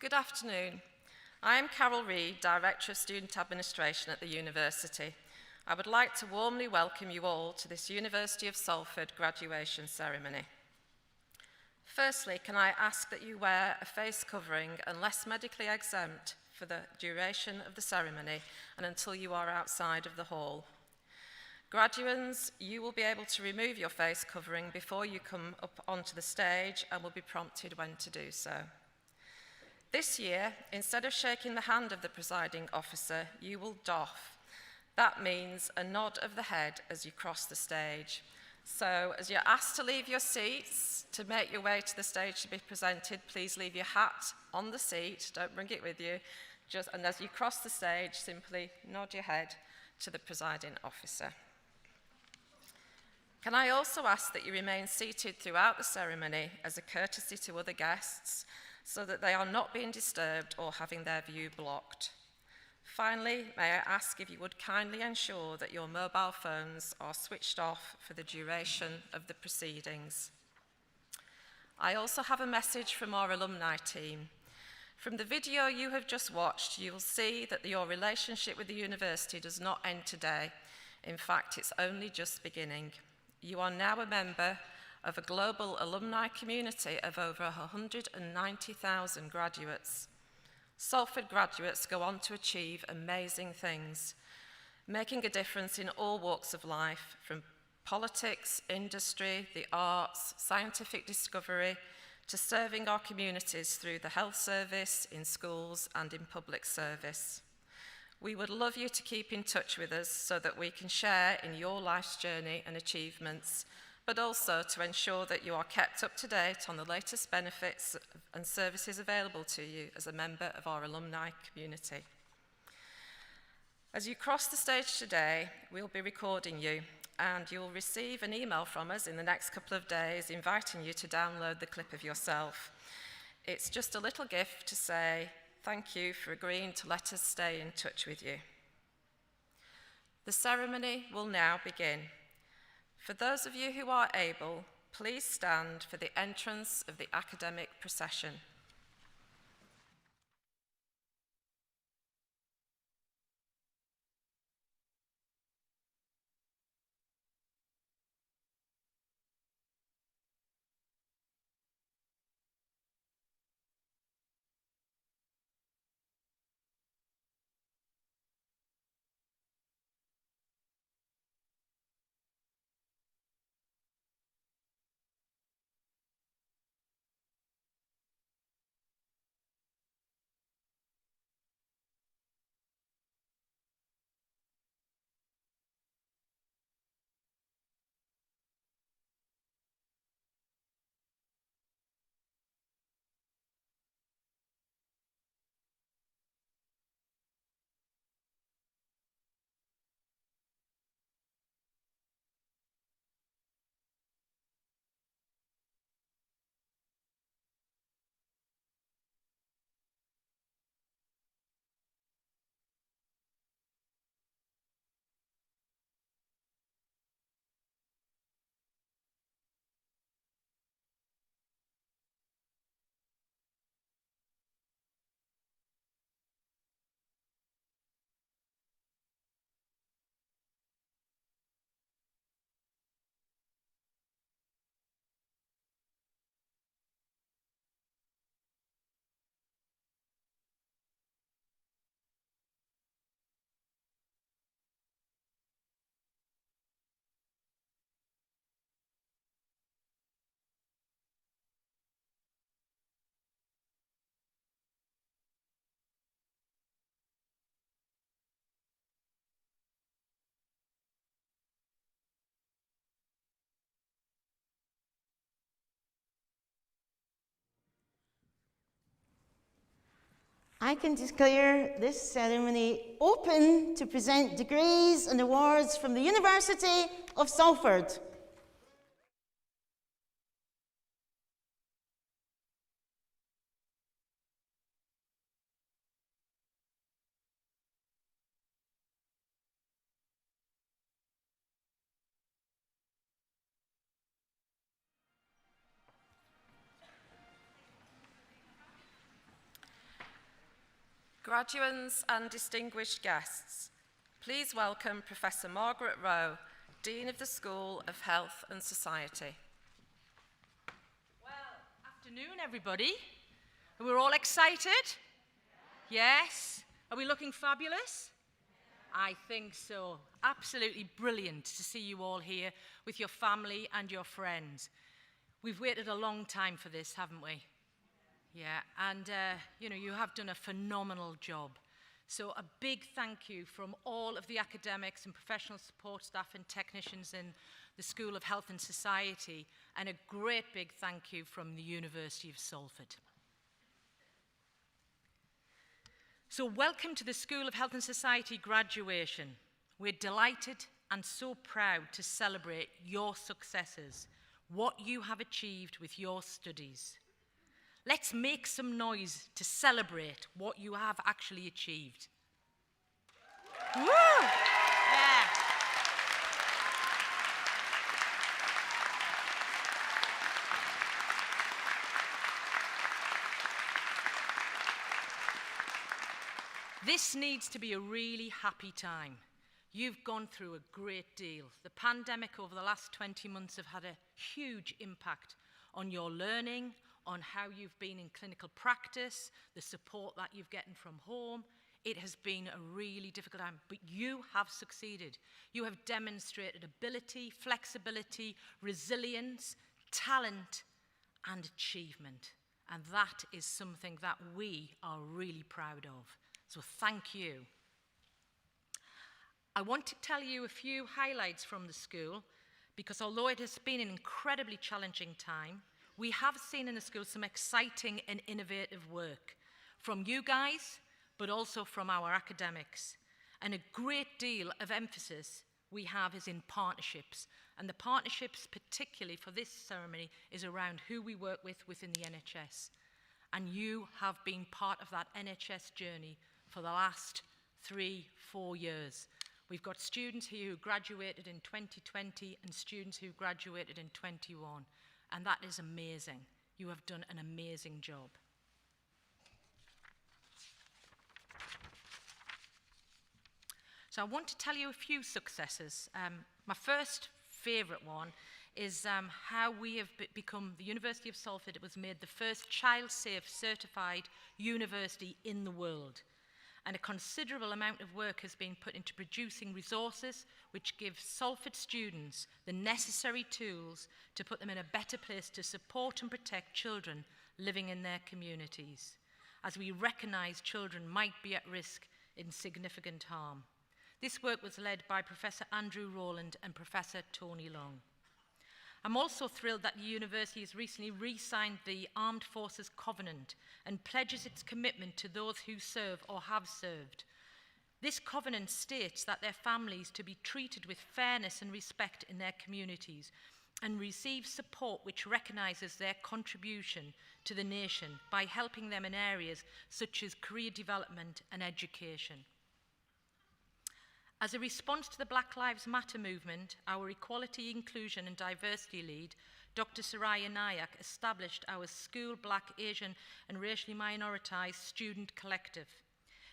Good afternoon. I am Carol Reid, Director of Student Administration at the University. I would like to warmly welcome you all to this University of Salford graduation ceremony. Firstly, can I ask that you wear a face covering unless medically exempt for the duration of the ceremony and until you are outside of the hall. Graduands, you will be able to remove your face covering before you come up onto the stage and will be prompted when to do so. This year, instead of shaking the hand of the presiding officer, you will doff. That means a nod of the head as you cross the stage. So as you're asked to leave your seats to make your way to the stage to be presented, please leave your hat on the seat, don't bring it with you. And as you cross the stage, simply nod your head to the presiding officer. Can I also ask that you remain seated throughout the ceremony as a courtesy to other guests, so that they are not being disturbed or having their view blocked. Finally, may I ask if you would kindly ensure that your mobile phones are switched off for the duration of the proceedings. I also have a message from our alumni team. From the video you have just watched, you will see that your relationship with the university does not end today. In fact, it's only just beginning. You are now a member of a global alumni community of over 190,000 graduates. Salford graduates go on to achieve amazing things, making a difference in all walks of life, from politics, industry, the arts, scientific discovery, to serving our communities through the health service, in schools, and in public service. We would love you to keep in touch with us so that we can share in your life's journey and achievements, but also to ensure that you are kept up to date on the latest benefits and services available to you as a member of our alumni community. As you cross the stage today, we'll be recording you, and you'll receive an email from us in the next couple of days inviting you to download the clip of yourself. It's just a little gift to say thank you for agreeing to let us stay in touch with you. The ceremony will now begin. For those of you who are able, please stand for the entrance of the academic procession. I can declare this ceremony open to present degrees and awards from the University of Salford. Graduands and distinguished guests, please welcome Professor Margaret Rowe, Dean of the School of Health and Society. Well, afternoon everybody. We're all excited? Yes? Are we looking fabulous? I think so. Absolutely brilliant to see you all here with your family and your friends. We've waited a long time for this, haven't we? Yeah, and you have done a phenomenal job. So a big thank you from all of the academics and professional support staff and technicians in the School of Health and Society, and a great big thank you from the University of Salford. So welcome to the School of Health and Society graduation. We're delighted and so proud to celebrate your successes, what you have achieved with your studies. Let's make some noise to celebrate what you have actually achieved. Woo! Yeah. This needs to be a really happy time. You've gone through a great deal. The pandemic over the last 20 months have had a huge impact on your learning, on how you've been in clinical practice, the support that you've gotten from home. It has been a really difficult time, but you have succeeded. You have demonstrated ability, flexibility, resilience, talent, and achievement. And that is something that we are really proud of. So thank you. I want to tell you a few highlights from the school, because although it has been an incredibly challenging time, we have seen in the school some exciting and innovative work from you guys, but also from our academics. And a great deal of emphasis we have is in partnerships. And the partnerships, particularly for this ceremony, is around who we work with within the NHS. And you have been part of that NHS journey for the last 3-4 years. We've got students here who graduated in 2020 and students who graduated in 21. And that is amazing. You have done an amazing job. So I want to tell you a few successes. My first favourite one is how we have become, the University of Salford was made the first child-safe certified university in the world. And a considerable amount of work has been put into producing resources which give Salford students the necessary tools to put them in a better place to support and protect children living in their communities, as we recognise children might be at risk in significant harm. This work was led by Professor Andrew Rowland and Professor Tony Long. I'm also thrilled that the university has recently re-signed the Armed Forces Covenant and pledges its commitment to those who serve or have served. This covenant states that their families to be treated with fairness and respect in their communities and receive support which recognises their contribution to the nation by helping them in areas such as career development and education. As a response to the Black Lives Matter movement, our Equality, Inclusion and Diversity lead, Dr. Soraya Nayak, established our School Black, Asian and Racially Minoritized Student Collective.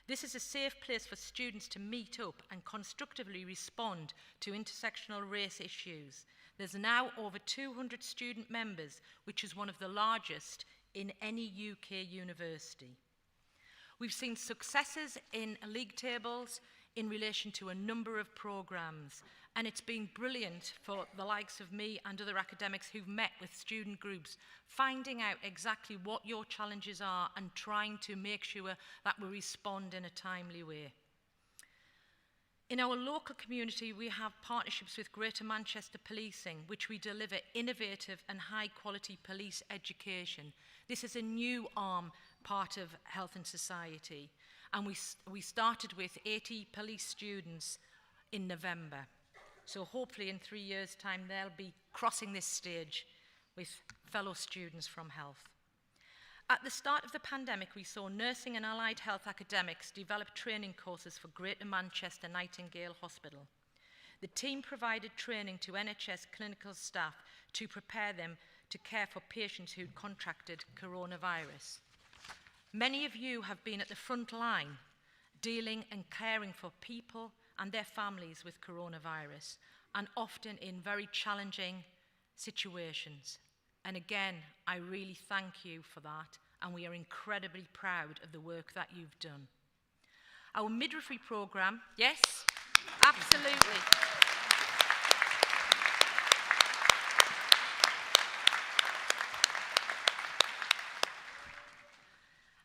This is a safe place for students to meet up and constructively respond to intersectional race issues. There's now over 200 student members, which is one of the largest in any UK university. We've seen successes in league tables, in relation to a number of programmes, and it's been brilliant for the likes of me and other academics who've met with student groups, finding out exactly what your challenges are and trying to make sure that we respond in a timely way. In our local community, we have partnerships with Greater Manchester Policing, which we deliver innovative and high-quality police education. This is a new arm part of Health and Society. And we started with 80 police students in November. So hopefully in 3 years' time, they'll be crossing this stage with fellow students from health. At the start of the pandemic, we saw nursing and allied health academics develop training courses for Greater Manchester Nightingale Hospital. The team provided training to NHS clinical staff to prepare them to care for patients who'd contracted coronavirus. Many of you have been at the front line dealing and caring for people and their families with coronavirus, and often in very challenging situations. And again, I really thank you for that, and we are incredibly proud of the work that you've done. Our midwifery programme, yes, absolutely.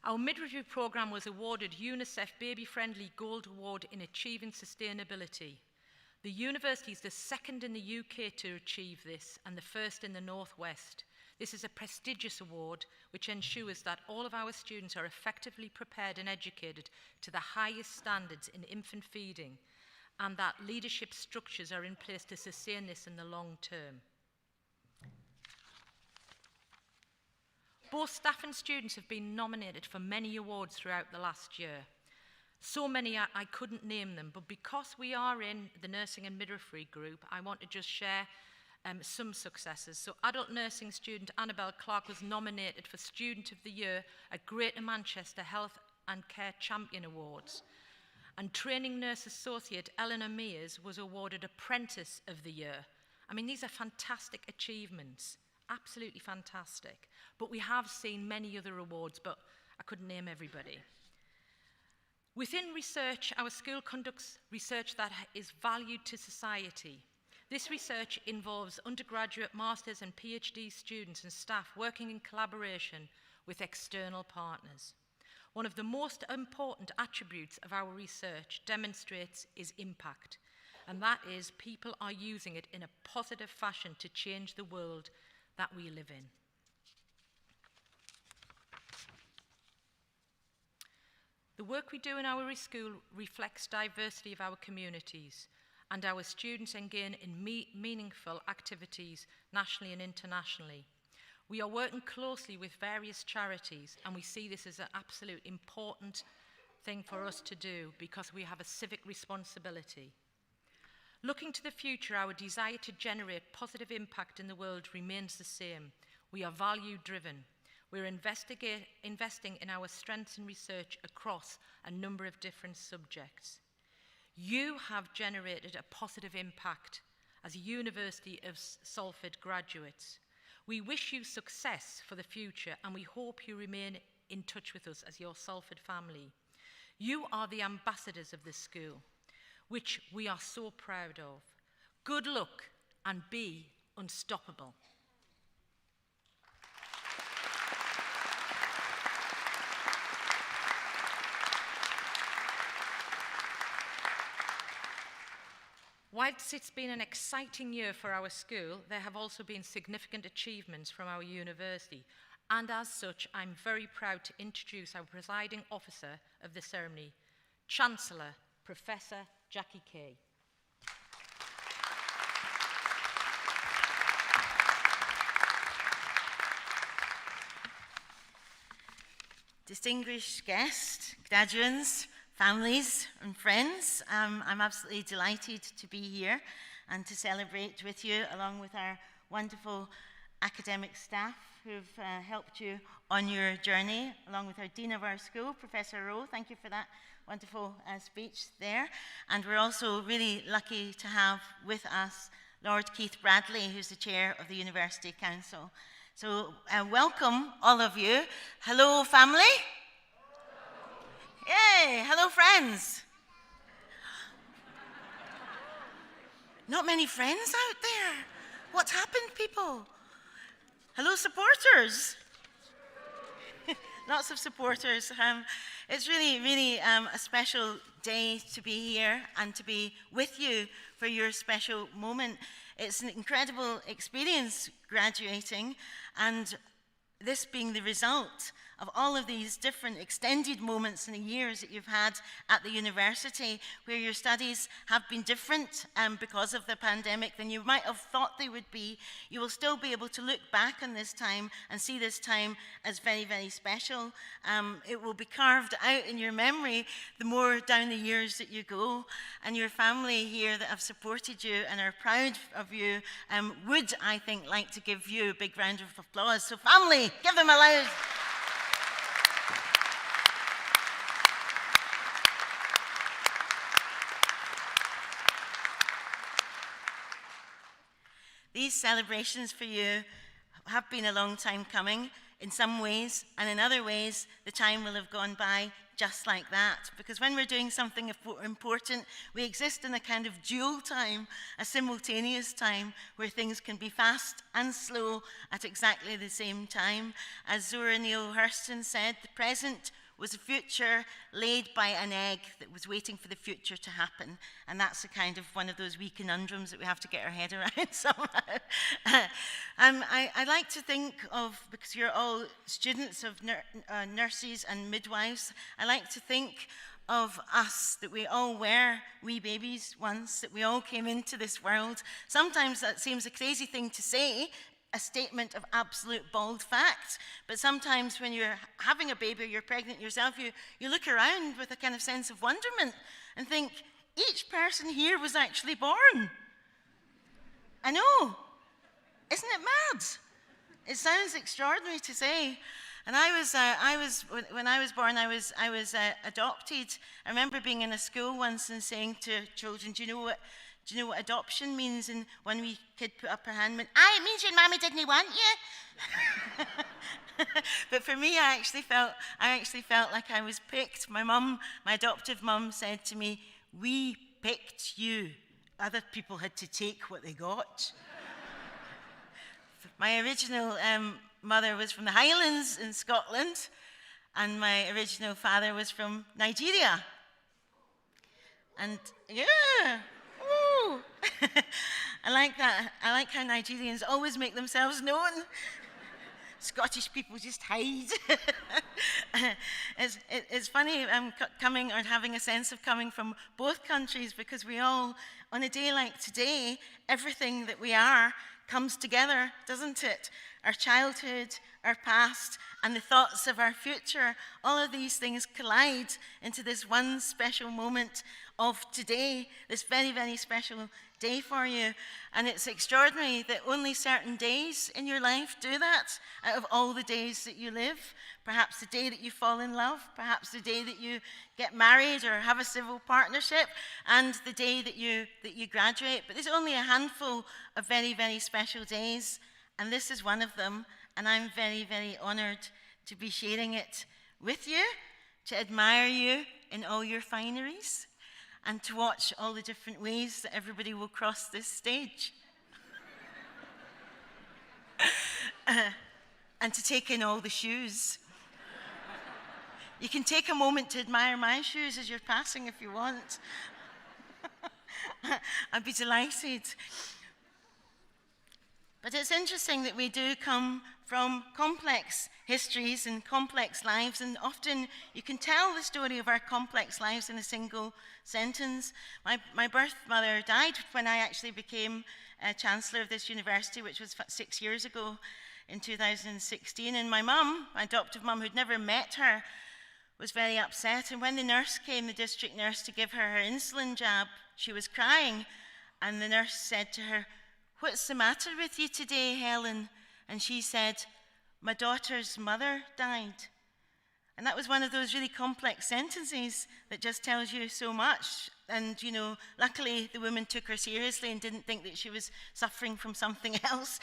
Our midwifery programme was awarded UNICEF Baby Friendly Gold Award in Achieving Sustainability. The university is the second in the UK to achieve this and the first in the Northwest. This is a prestigious award which ensures that all of our students are effectively prepared and educated to the highest standards in infant feeding, and that leadership structures are in place to sustain this in the long term. Both staff and students have been nominated for many awards throughout the last year. So many I couldn't name them, but because we are in the nursing and midwifery group, I want to just share some successes. So adult nursing student Annabelle Clark was nominated for Student of the Year at Greater Manchester Health and Care Champion Awards. And training nurse associate Eleanor Mears was awarded Apprentice of the Year. I mean, these are fantastic achievements. Absolutely fantastic. But we have seen many other awards, but I couldn't name everybody. Within research, our school conducts research that is valued to society. This research involves undergraduate, master's and PhD students and staff working in collaboration with external partners. One of the most important attributes of our research demonstrates is impact, and that is people are using it in a positive fashion to change the world that we live in. The work we do in our school reflects diversity of our communities, and our students engage in meaningful activities nationally and internationally. We are working closely with various charities, and we see this as an absolute important thing for us to do because we have a civic responsibility. Looking to the future, our desire to generate positive impact in the world remains the same. We are value-driven. We're investing in our strengths in research across a number of different subjects. You have generated a positive impact as a University of Salford graduates. We wish you success for the future, and we hope you remain in touch with us as your Salford family. You are the ambassadors of this school, which we are so proud of. Good luck and be unstoppable. Whilst it's been an exciting year for our school, there have also been significant achievements from our university. And as such, I'm very proud to introduce our presiding officer of the ceremony, Chancellor, Professor Jackie Kay. Distinguished guests, graduates, families and friends, I'm absolutely delighted to be here and to celebrate with you along with our wonderful academic staff who've helped you on your journey, along with our Dean of our school, Professor Rowe. Thank you for that wonderful speech there. And we're also really lucky to have with us Lord Keith Bradley, who's the chair of the University Council. So welcome all of you. Hello, family. Yay, hello, friends. Not many friends out there. What's happened, people? Hello, supporters. Lots of supporters. It's really a special day to be here and to be with you for your special moment. It's an incredible experience graduating, and this being the result of all of these different extended moments in the years that you've had at the university, where your studies have been different because of the pandemic than you might have thought they would be. You will still be able to look back on this time and see this time as very, very special. It will be carved out in your memory the more down the years that you go. And your family here that have supported you and are proud of you would, I think, like to give you a big round of applause. So family, give them a loud. These celebrations for you have been a long time coming in some ways, and in other ways, the time will have gone by just like that. Because when we're doing something important, we exist in a kind of dual time, a simultaneous time, where things can be fast and slow at exactly the same time. As Zora Neale Hurston said, the present was a future laid by an egg that was waiting for the future to happen. And that's a kind of one of those wee conundrums that we have to get our head around somehow. I like to think of, because you're all students of nurses and midwives, I like to think of us, that we all were wee babies once, that we all came into this world. Sometimes that seems a crazy thing to say, a statement of absolute bald fact. But sometimes when you're having a baby or you're pregnant yourself, you look around with a kind of sense of wonderment and think, each person here was actually born. I know. Isn't it mad? It sounds extraordinary to say. And when I was born, I was adopted. I remember being in a school once and saying to children, do you know what adoption means? And one wee kid put up her hand and went, it means your mammy didn't want you. But for me, I actually felt like I was picked. My adoptive mum said to me, we picked you. Other people had to take what they got. My original mother was from the Highlands in Scotland, and my original father was from Nigeria. And yeah. I like that. I like how Nigerians always make themselves known. Scottish people just hide. It's funny coming or having a sense of coming from both countries, because we all, on a day like today, everything that we are comes together, doesn't it? Our childhood, our past, and the thoughts of our future, all of these things collide into this one special moment of today, this very, very special day for you. And it's extraordinary that only certain days in your life do that, out of all the days that you live. Perhaps the day that you fall in love, perhaps the day that you get married or have a civil partnership, and the day that you graduate. But there's only a handful of very, very special days, and this is one of them. And I'm very, very honored to be sharing it with you, to admire you in all your fineries, and to watch all the different ways that everybody will cross this stage. And to take in all the shoes. You can take a moment to admire my shoes as you're passing if you want. I'd be delighted. But it's interesting that we do come from complex histories and complex lives, and often you can tell the story of our complex lives in a single sentence. My birth mother died when I actually became Chancellor of this university, which was 6 years ago in 2016. And my mum, my adoptive mum, who'd never met her, was very upset. And when the nurse came, the district nurse, to give her insulin jab, she was crying. And the nurse said to her, "What's the matter with you today, Helen?" And she said, "My daughter's mother died." And that was one of those really complex sentences that just tells you so much. And, you know, luckily the woman took her seriously and didn't think that she was suffering from something else.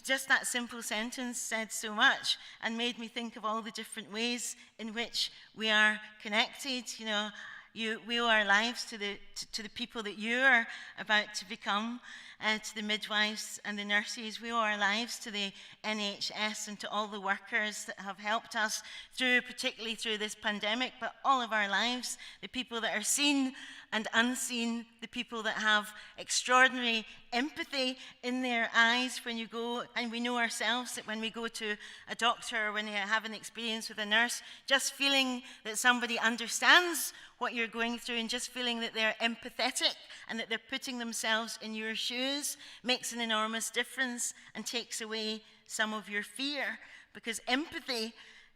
Just that simple sentence said so much and made me think of all the different ways in which we are connected. You know, we owe our lives to the people that you are about to become, to the midwives and the nurses. We owe our lives to the NHS and to all the workers that have helped us through, particularly through this pandemic, but all of our lives, the people that are seen and unseen, the people that have extraordinary empathy in their eyes when you go, and we know ourselves that when we go to a doctor or when you have an experience with a nurse, just feeling that somebody understands what you're going through and just feeling that they're empathetic and that they're putting themselves in your shoes makes an enormous difference and takes away some of your fear, because empathy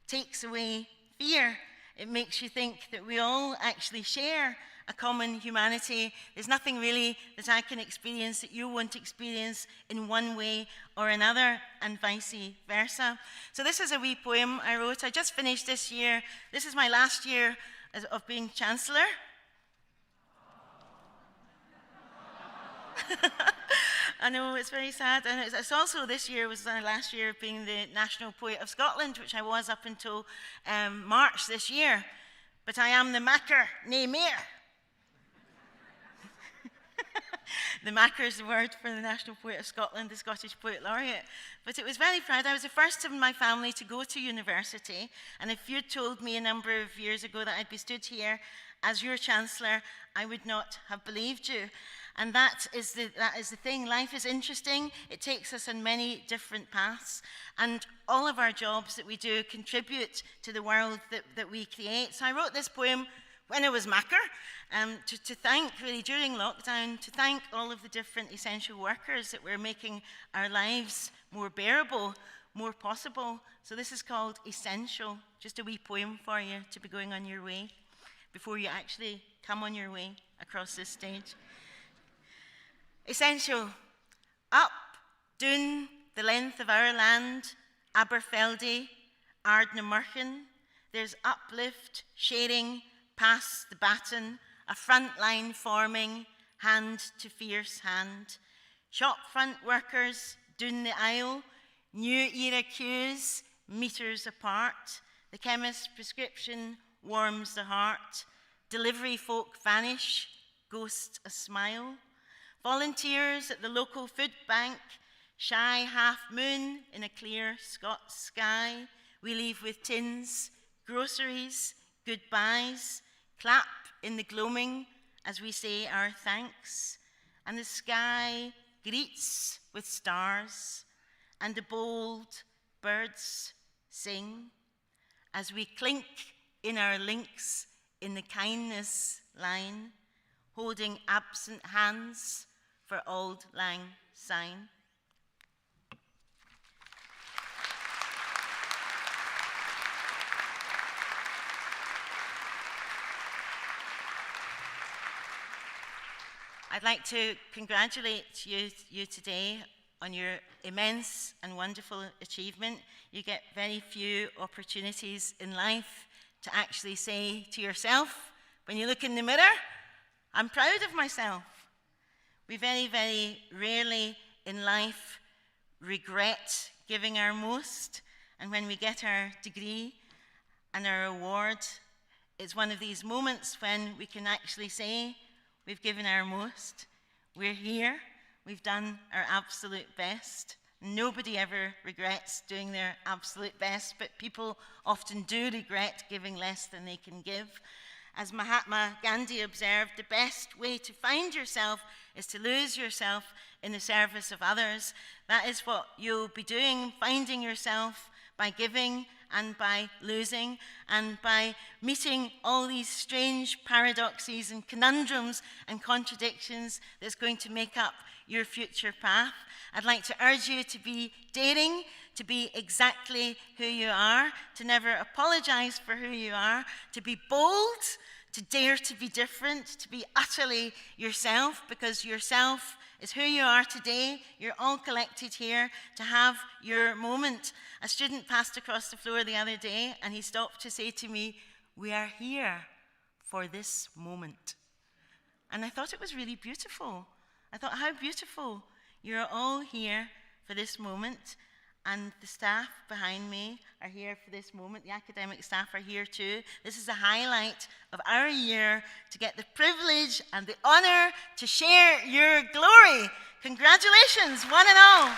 takes away fear. It makes you think that we all actually share a common humanity. There's nothing really that I can experience that you won't experience in one way or another, and vice versa. So this is a wee poem I wrote. I just finished this year. This is my last year of being Chancellor. I know, it's very sad. And it's also, this year was the last year of being the National Poet of Scotland, which I was up until March this year. But I am the Macker, nae mair. The Macker is the word for the National Poet of Scotland, the Scottish Poet Laureate. But it was very proud. I was the first in my family to go to university. And if you'd told me a number of years ago that I'd be stood here as your Chancellor, I would not have believed you. And that is the thing. Life is interesting. It takes us on many different paths. And all of our jobs that we do contribute to the world that we create. So I wrote this poem when I was Macker, to thank, really, during lockdown, to thank all of the different essential workers that were making our lives more bearable, more possible. So this is called Essential, just a wee poem for you to be going on your way before you actually come on your way across this stage. Essential. Up, down the length of our land, Aberfeldy, Ardnamurchan, there's uplift, sharing, pass the baton, a front line forming, hand to fierce hand. Shop front workers down the aisle, new era queues, meters apart. The chemist's prescription warms the heart. Delivery folk vanish, ghost a smile. Volunteers at the local food bank, shy half moon in a clear Scots sky. We leave with tins, groceries, goodbyes, clap in the gloaming as we say our thanks. And the sky greets with stars, and the bold birds sing as we clink in our links in the kindness line, holding absent hands for Auld Lang Syne. I'd like to congratulate you today on your immense and wonderful achievement. You get very few opportunities in life to actually say to yourself, when you look in the mirror, I'm proud of myself. We very, very rarely in life regret giving our most, and when we get our degree and our award, it's one of these moments when we can actually say, we've given our most, we're here, we've done our absolute best. Nobody ever regrets doing their absolute best, but people often do regret giving less than they can give. As Mahatma Gandhi observed, the best way to find yourself is to lose yourself in the service of others. That is what you'll be doing, finding yourself by giving and by losing, and by meeting all these strange paradoxes and conundrums and contradictions that's going to make up your future path. I'd like to urge you to be daring, to be exactly who you are, to never apologize for who you are, to be bold, to dare to be different, to be utterly yourself, because yourself is who you are today. You're all collected here to have your moment. A student passed across the floor the other day and he stopped to say to me, "We are here for this moment." And I thought it was really beautiful. I thought, how beautiful. You're all here for this moment. And the staff behind me are here for this moment. The academic staff are here too. This is a highlight of our year to get the privilege and the honor to share your glory. Congratulations, one and all.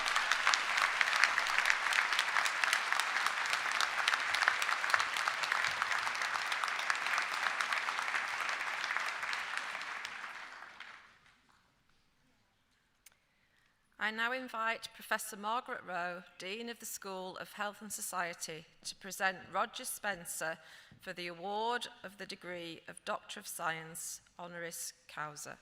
I now invite Professor Margaret Rowe, Dean of the School of Health and Society, to present Roger Spencer for the award of the degree of Doctor of Science, honoris causa.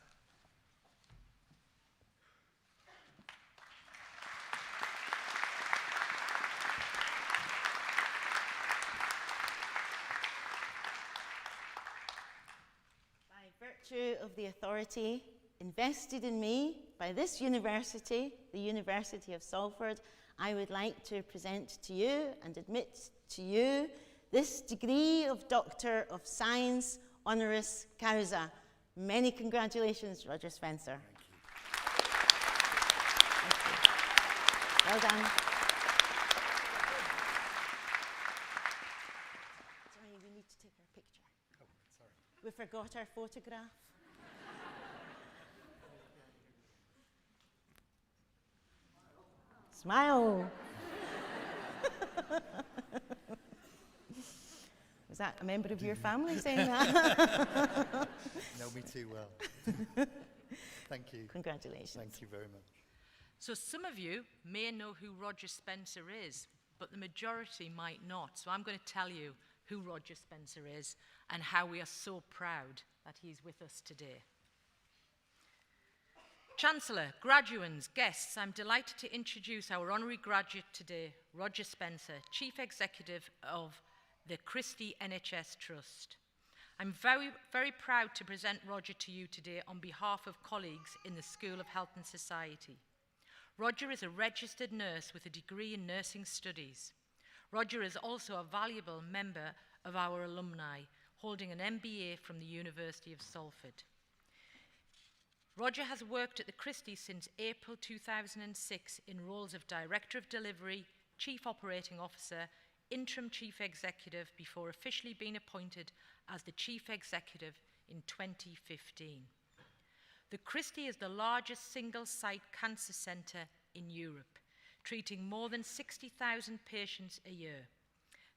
By virtue of the authority invested in me by this university, the University of Salford, I would like to present to you and admit to you this degree of Doctor of Science, honoris causa. Many congratulations, Roger Spencer. Thank you. Well done. Sorry, we need to take our picture. Oh, sorry. We forgot our photograph. Smile. Was that a member of your family saying that? Know me too well. Thank you. Congratulations. Thank you very much. So some of you may know who Roger Spencer is, but the majority might not. So I'm going to tell you who Roger Spencer is and how we are so proud that he's with us today. Chancellor, graduands, guests, I'm delighted to introduce our honorary graduate today, Roger Spencer, Chief Executive of the Christie NHS Trust. I'm very, very proud to present Roger to you today on behalf of colleagues in the School of Health and Society. Roger is a registered nurse with a degree in nursing studies. Roger is also a valuable member of our alumni, holding an MBA from the University of Salford. Roger has worked at the Christie since April 2006 in roles of Director of Delivery, Chief Operating Officer, Interim Chief Executive before officially being appointed as the Chief Executive in 2015. The Christie is the largest single-site cancer centre in Europe, treating more than 60,000 patients a year.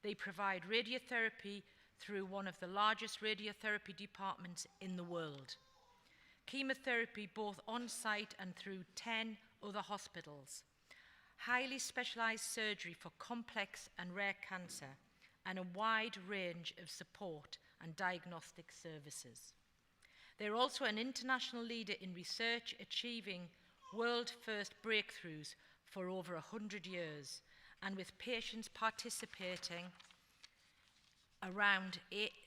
They provide radiotherapy through one of the largest radiotherapy departments in the world. Chemotherapy both on-site and through 10 other hospitals. Highly specialised surgery for complex and rare cancer, and a wide range of support and diagnostic services. They're also an international leader in research, achieving world-first breakthroughs for over 100 years, and with patients participating around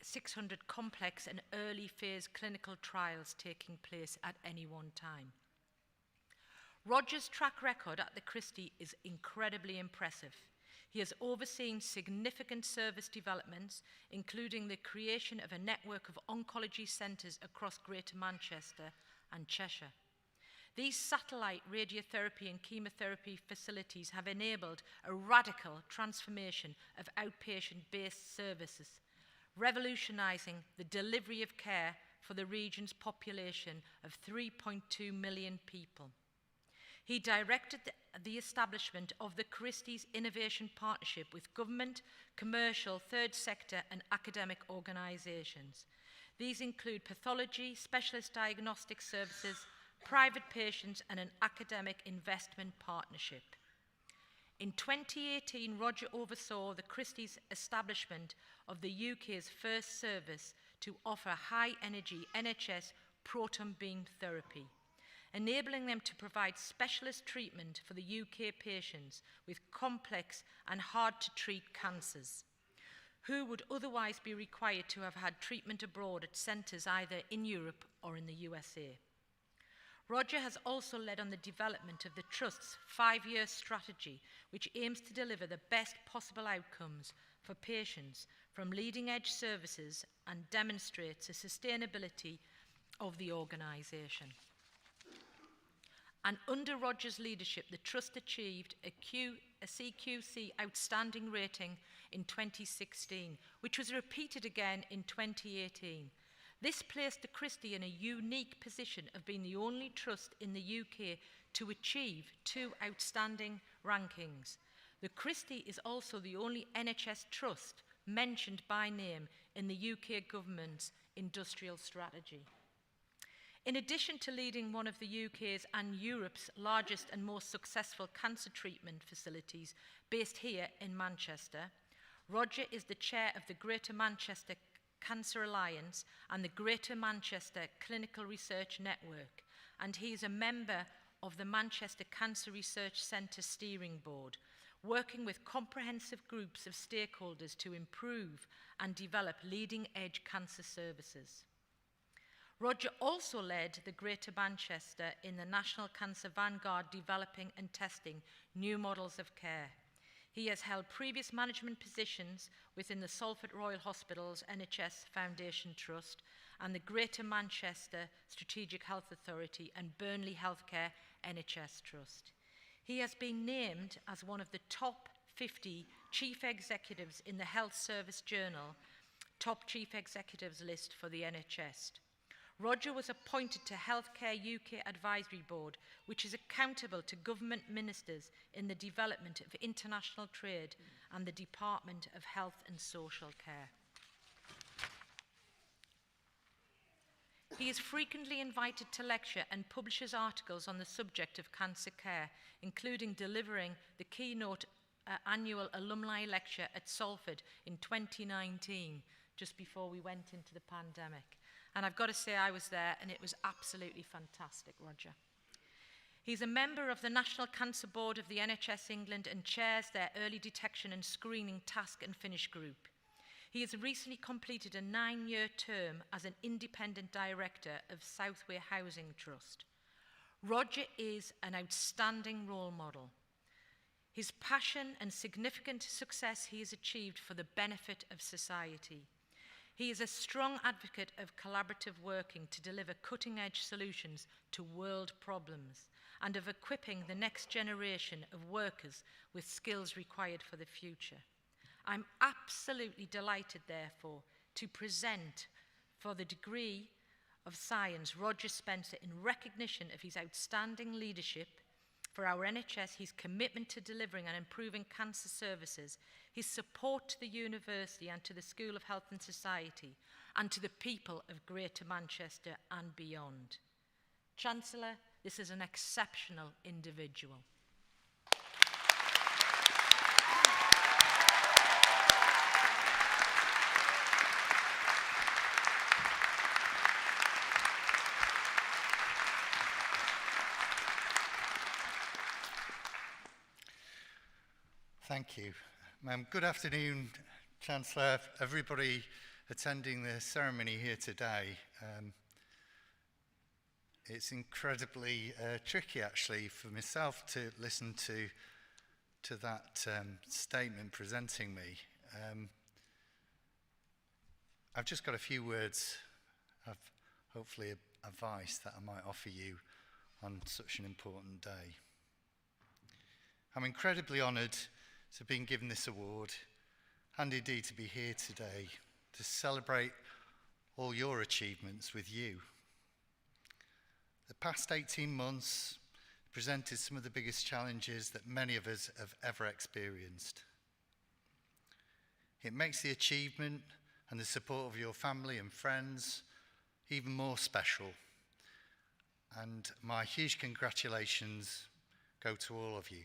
600 complex and early phase clinical trials taking place at any one time. Roger's track record at the Christie is incredibly impressive. He has overseen significant service developments, including the creation of a network of oncology centres across Greater Manchester and Cheshire. These satellite radiotherapy and chemotherapy facilities have enabled a radical transformation of outpatient-based services, revolutionising the delivery of care for the region's population of 3.2 million people. He directed the establishment of the Christie's Innovation Partnership with government, commercial, third sector and academic organisations. These include pathology, specialist diagnostic services, private patients and an academic investment partnership. In 2018, Roger oversaw the Christie's establishment of the UK's first service to offer high-energy NHS proton beam therapy, enabling them to provide specialist treatment for the UK patients with complex and hard-to-treat cancers, who would otherwise be required to have had treatment abroad at centres either in Europe or in the USA. Roger has also led on the development of the Trust's 5-year strategy, which aims to deliver the best possible outcomes for patients from leading-edge services and demonstrates the sustainability of the organisation. And under Roger's leadership, the Trust achieved a CQC outstanding rating in 2016, which was repeated again in 2018. This placed the Christie in a unique position of being the only trust in the UK to achieve 2 outstanding rankings. The Christie is also the only NHS trust mentioned by name in the UK government's industrial strategy. In addition to leading one of the UK's and Europe's largest and most successful cancer treatment facilities based here in Manchester, Roger is the chair of the Greater Manchester Cancer Alliance and the Greater Manchester Clinical Research Network, and he is a member of the Manchester Cancer Research Centre Steering Board, working with comprehensive groups of stakeholders to improve and develop leading-edge cancer services. Roger also led the Greater Manchester in the National Cancer Vanguard developing and testing new models of care. He has held previous management positions within the Salford Royal Hospitals NHS Foundation Trust and the Greater Manchester Strategic Health Authority and Burnley Healthcare NHS Trust. He has been named as one of the top 50 chief executives in the Health Service Journal top chief executives list for the NHS. Roger was appointed to Healthcare UK Advisory Board, which is accountable to government ministers in the development of international trade and the Department of Health and Social Care. He is frequently invited to lecture and publishes articles on the subject of cancer care, including delivering the keynote annual alumni lecture at Salford in 2019, just before we went into the pandemic. And I've got to say I was there and it was absolutely fantastic, Roger. He's a member of the National Cancer Board of the NHS England and chairs their Early Detection and Screening Task and Finish Group. He has recently completed a 9-year term as an independent director of Southway Housing Trust. Roger is an outstanding role model. His passion and significant success he has achieved for the benefit of society. He is a strong advocate of collaborative working to deliver cutting-edge solutions to world problems and of equipping the next generation of workers with skills required for the future. I'm absolutely delighted, therefore, to present for the degree of science Roger Spencer in recognition of his outstanding leadership for our NHS, his commitment to delivering and improving cancer services, his support to the university and to the School of Health and Society, and to the people of Greater Manchester and beyond. Chancellor, this is an exceptional individual. Thank you. Good afternoon, Chancellor, everybody attending the ceremony here today. It's incredibly tricky, actually, for myself to listen to that statement presenting me. I've just got a few words of hopefully advice that I might offer you on such an important day. I'm incredibly honoured to have been given this award and indeed to be here today to celebrate all your achievements with you. The past 18 months presented some of the biggest challenges that many of us have ever experienced. It makes the achievement and the support of your family and friends even more special. And my huge congratulations go to all of you.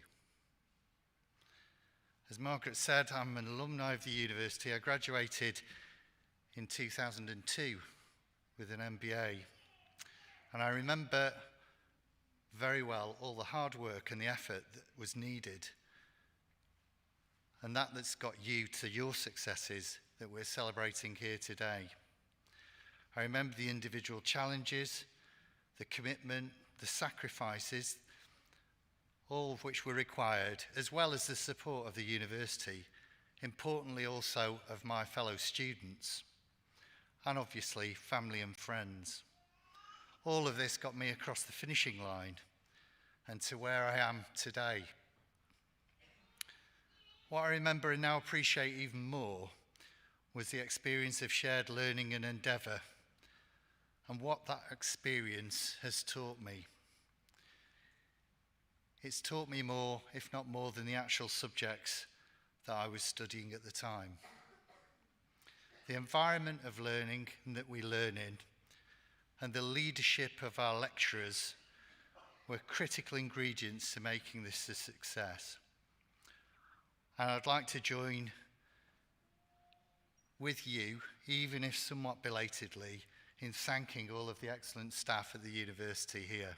As Margaret said, I'm an alumni of the university. I graduated in 2002 with an MBA. And I remember very well all the hard work and the effort that was needed. And that's got you to your successes that we're celebrating here today. I remember the individual challenges, the commitment, the sacrifices, all of which were required, as well as the support of the university, importantly also of my fellow students, and obviously family and friends. All of this got me across the finishing line and to where I am today. What I remember and now appreciate even more was the experience of shared learning and endeavour, and what that experience has taught me. It's taught me more, if not more, than the actual subjects that I was studying at the time. The environment of learning that we learn in and the leadership of our lecturers were critical ingredients to making this a success. And I'd like to join with you, even if somewhat belatedly, in thanking all of the excellent staff at the university here.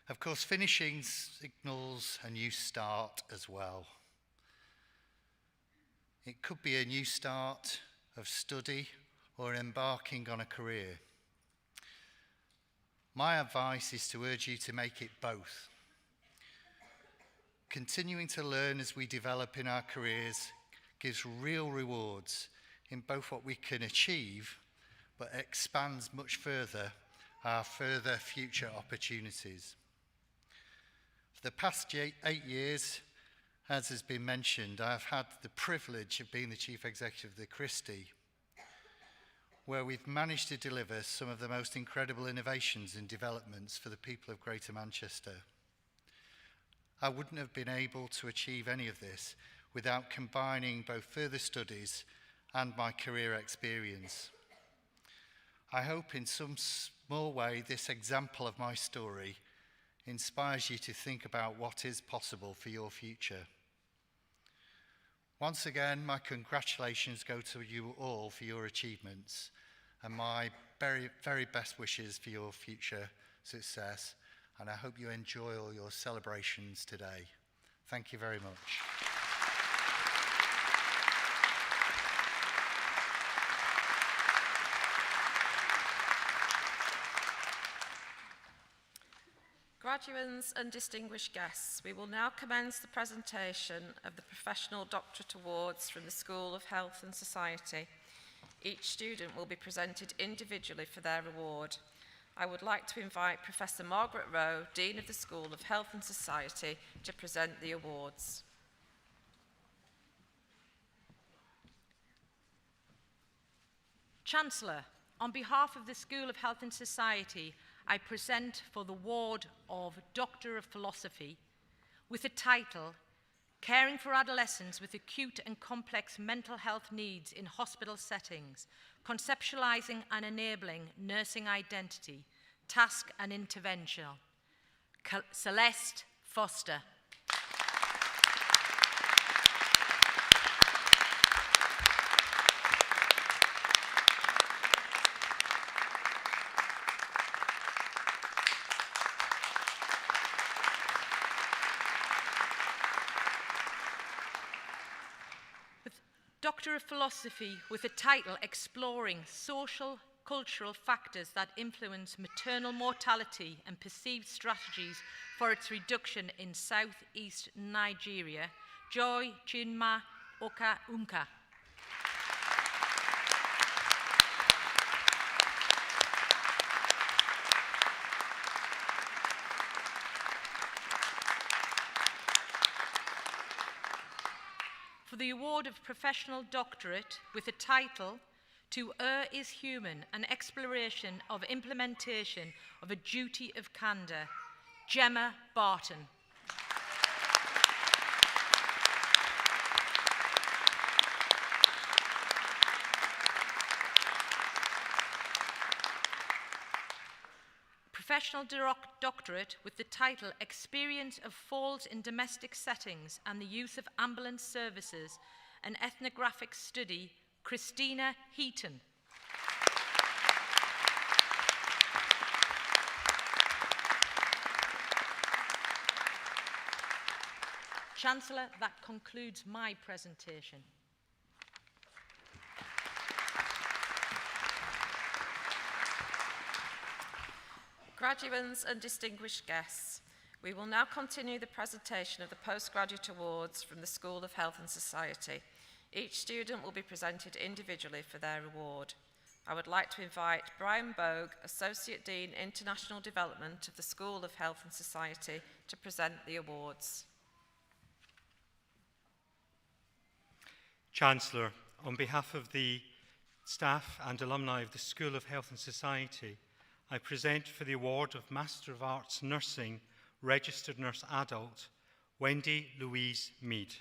Of course, finishing signals a new start as well. It could be a new start of study or embarking on a career. My advice is to urge you to make it both. Continuing to learn as we develop in our careers gives real rewards in both what we can achieve, but expands much further our further future opportunities. For the past 8 years, as has been mentioned, I have had the privilege of being the Chief Executive of the Christie, where we've managed to deliver some of the most incredible innovations and developments for the people of Greater Manchester. I wouldn't have been able to achieve any of this without combining both further studies and my career experience. I hope in some small way this example of my story inspires you to think about what is possible for your future. Once again, my congratulations go to you all for your achievements and my very, very best wishes for your future success. And I hope you enjoy all your celebrations today. Thank you very much. Graduates and distinguished guests, we will now commence the presentation of the Professional Doctorate Awards from the School of Health and Society. Each student will be presented individually for their award. I would like to invite Professor Margaret Rowe, Dean of the School of Health and Society, to present the awards. Chancellor, on behalf of the School of Health and Society, I present for the award of Doctor of Philosophy with the title, Caring for Adolescents with Acute and Complex Mental Health Needs in Hospital Settings, Conceptualizing and Enabling Nursing Identity, Task and Intervention. Celeste Foster. Doctor of Philosophy with the title Exploring Social, Cultural Factors that Influence Maternal Mortality and Perceived Strategies for its Reduction in Southeast Nigeria, Joy Chinma Oka Unka. For the award of Professional Doctorate with the title To Err is Human, an Exploration of Implementation of a Duty of Candour, Gemma Barton. Professional Doctorate with the title Experience of Falls in Domestic Settings and the Use of Ambulance Services, an Ethnographic Study, Christina Heaton. Chancellor, that concludes my presentation. Graduates and distinguished guests, we will now continue the presentation of the Postgraduate Awards from the School of Health and Society. Each student will be presented individually for their award. I would like to invite Brian Bogue, Associate Dean International Development of the School of Health and Society, to present the awards. Chancellor, on behalf of the staff and alumni of the School of Health and Society, I present for the award of Master of Arts Nursing, Registered Nurse Adult, Wendy Louise Mead.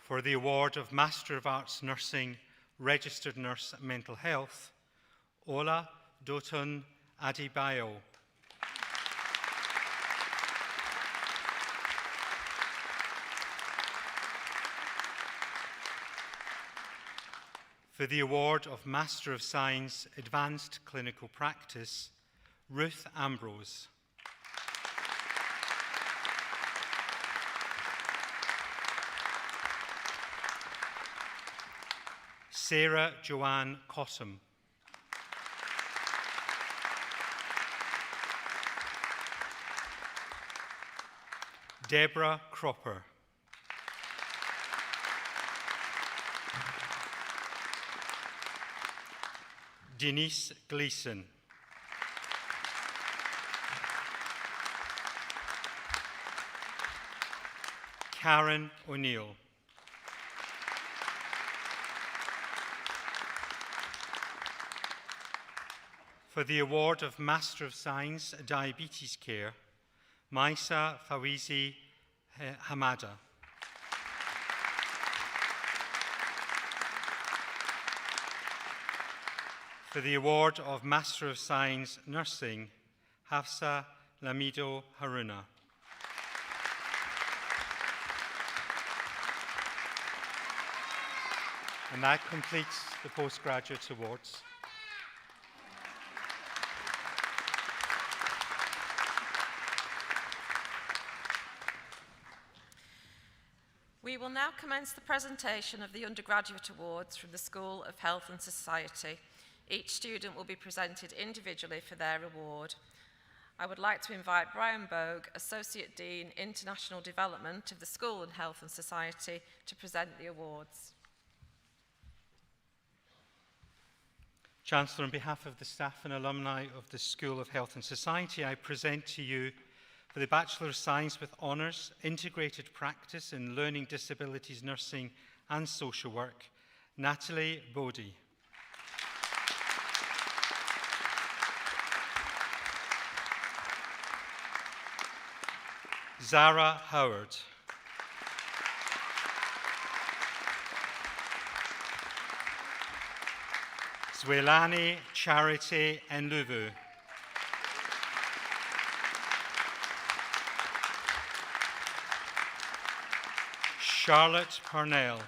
For the award of Master of Arts Nursing, Registered Nurse Mental Health, Ola Dotun Adebayo. For the award of Master of Science, Advanced Clinical Practice, Ruth Ambrose. Sarah Joanne Cossum. Deborah Cropper. Denise Gleeson. Karen O'Neill. For the award of Master of Science Diabetes Care, Maisa Fawizi Hamada. For the award of Master of Science Nursing, Hafsa Lamido Haruna. And that completes the postgraduate awards. We will now commence the presentation of the undergraduate awards from the School of Health and Society. Each student will be presented individually for their award. I would like to invite Brian Bogue, Associate Dean, International Development of the School of Health and Society, to present the awards. Chancellor, on behalf of the staff and alumni of the School of Health and Society, I present to you for the Bachelor of Science with Honours, Integrated Practice in Learning Disabilities Nursing and Social Work, Natalie Bodie. Zara Howard. Zwelani Charity Enluvu. Charlotte Parnell.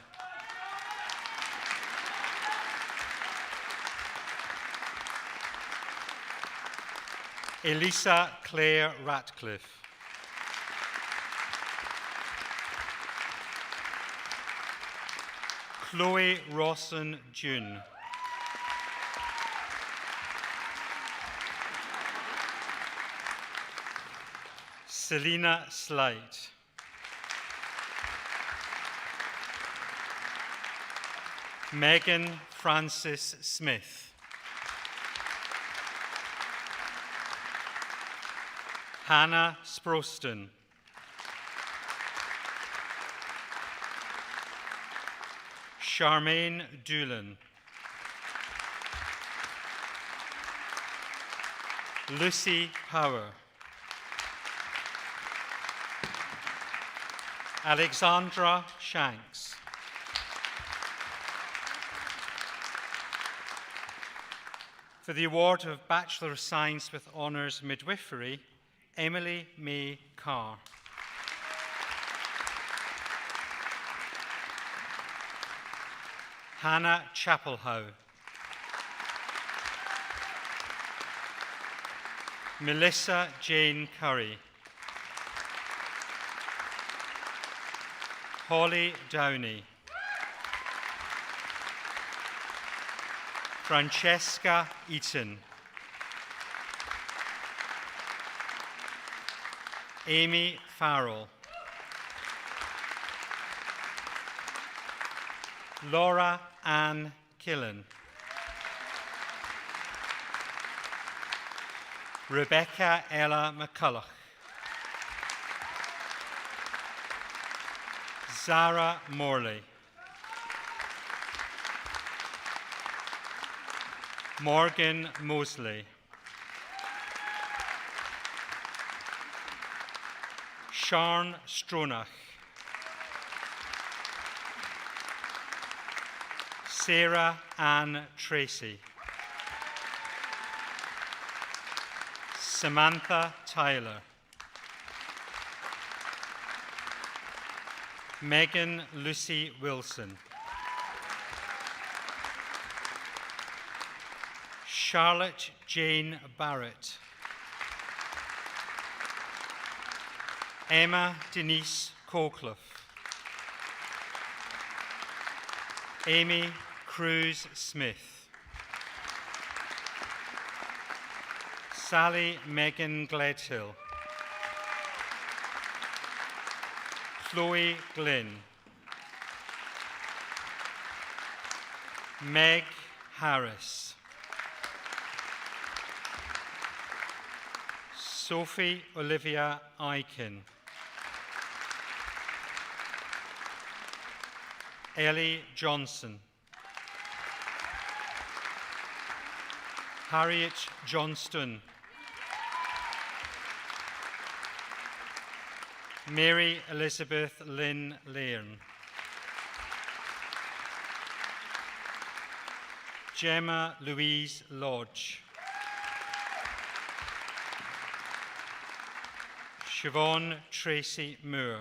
Elisa Claire Ratcliffe. Chloe Rawson June. Selina Slight. Megan Francis Smith. Hannah Sproston. Charmaine Doolan. Lucy Power. Alexandra Shanks. For the award of Bachelor of Science with Honours Midwifery, Emily May Carr. Hannah Chapelhow. Melissa Jane Curry. Holly Downey. Francesca Eaton. Amy Farrell. Laura Ann Killen. Rebecca Ella McCulloch. Zara Morley. Morgan Mosley. Sian Stronach. Sarah Ann Tracy. Samantha Tyler. Megan Lucy Wilson. Charlotte Jane Barrett. Emma Denise Colclough. Amy Cruz Smith. Sally Megan Gledhill. Chloe Glynn. Meg Harris. Sophie Olivia Aiken. Ellie Johnson. Harriet Johnston. Mary Elizabeth Lynn Lairn. Gemma Louise Lodge. Siobhan Tracy Moore.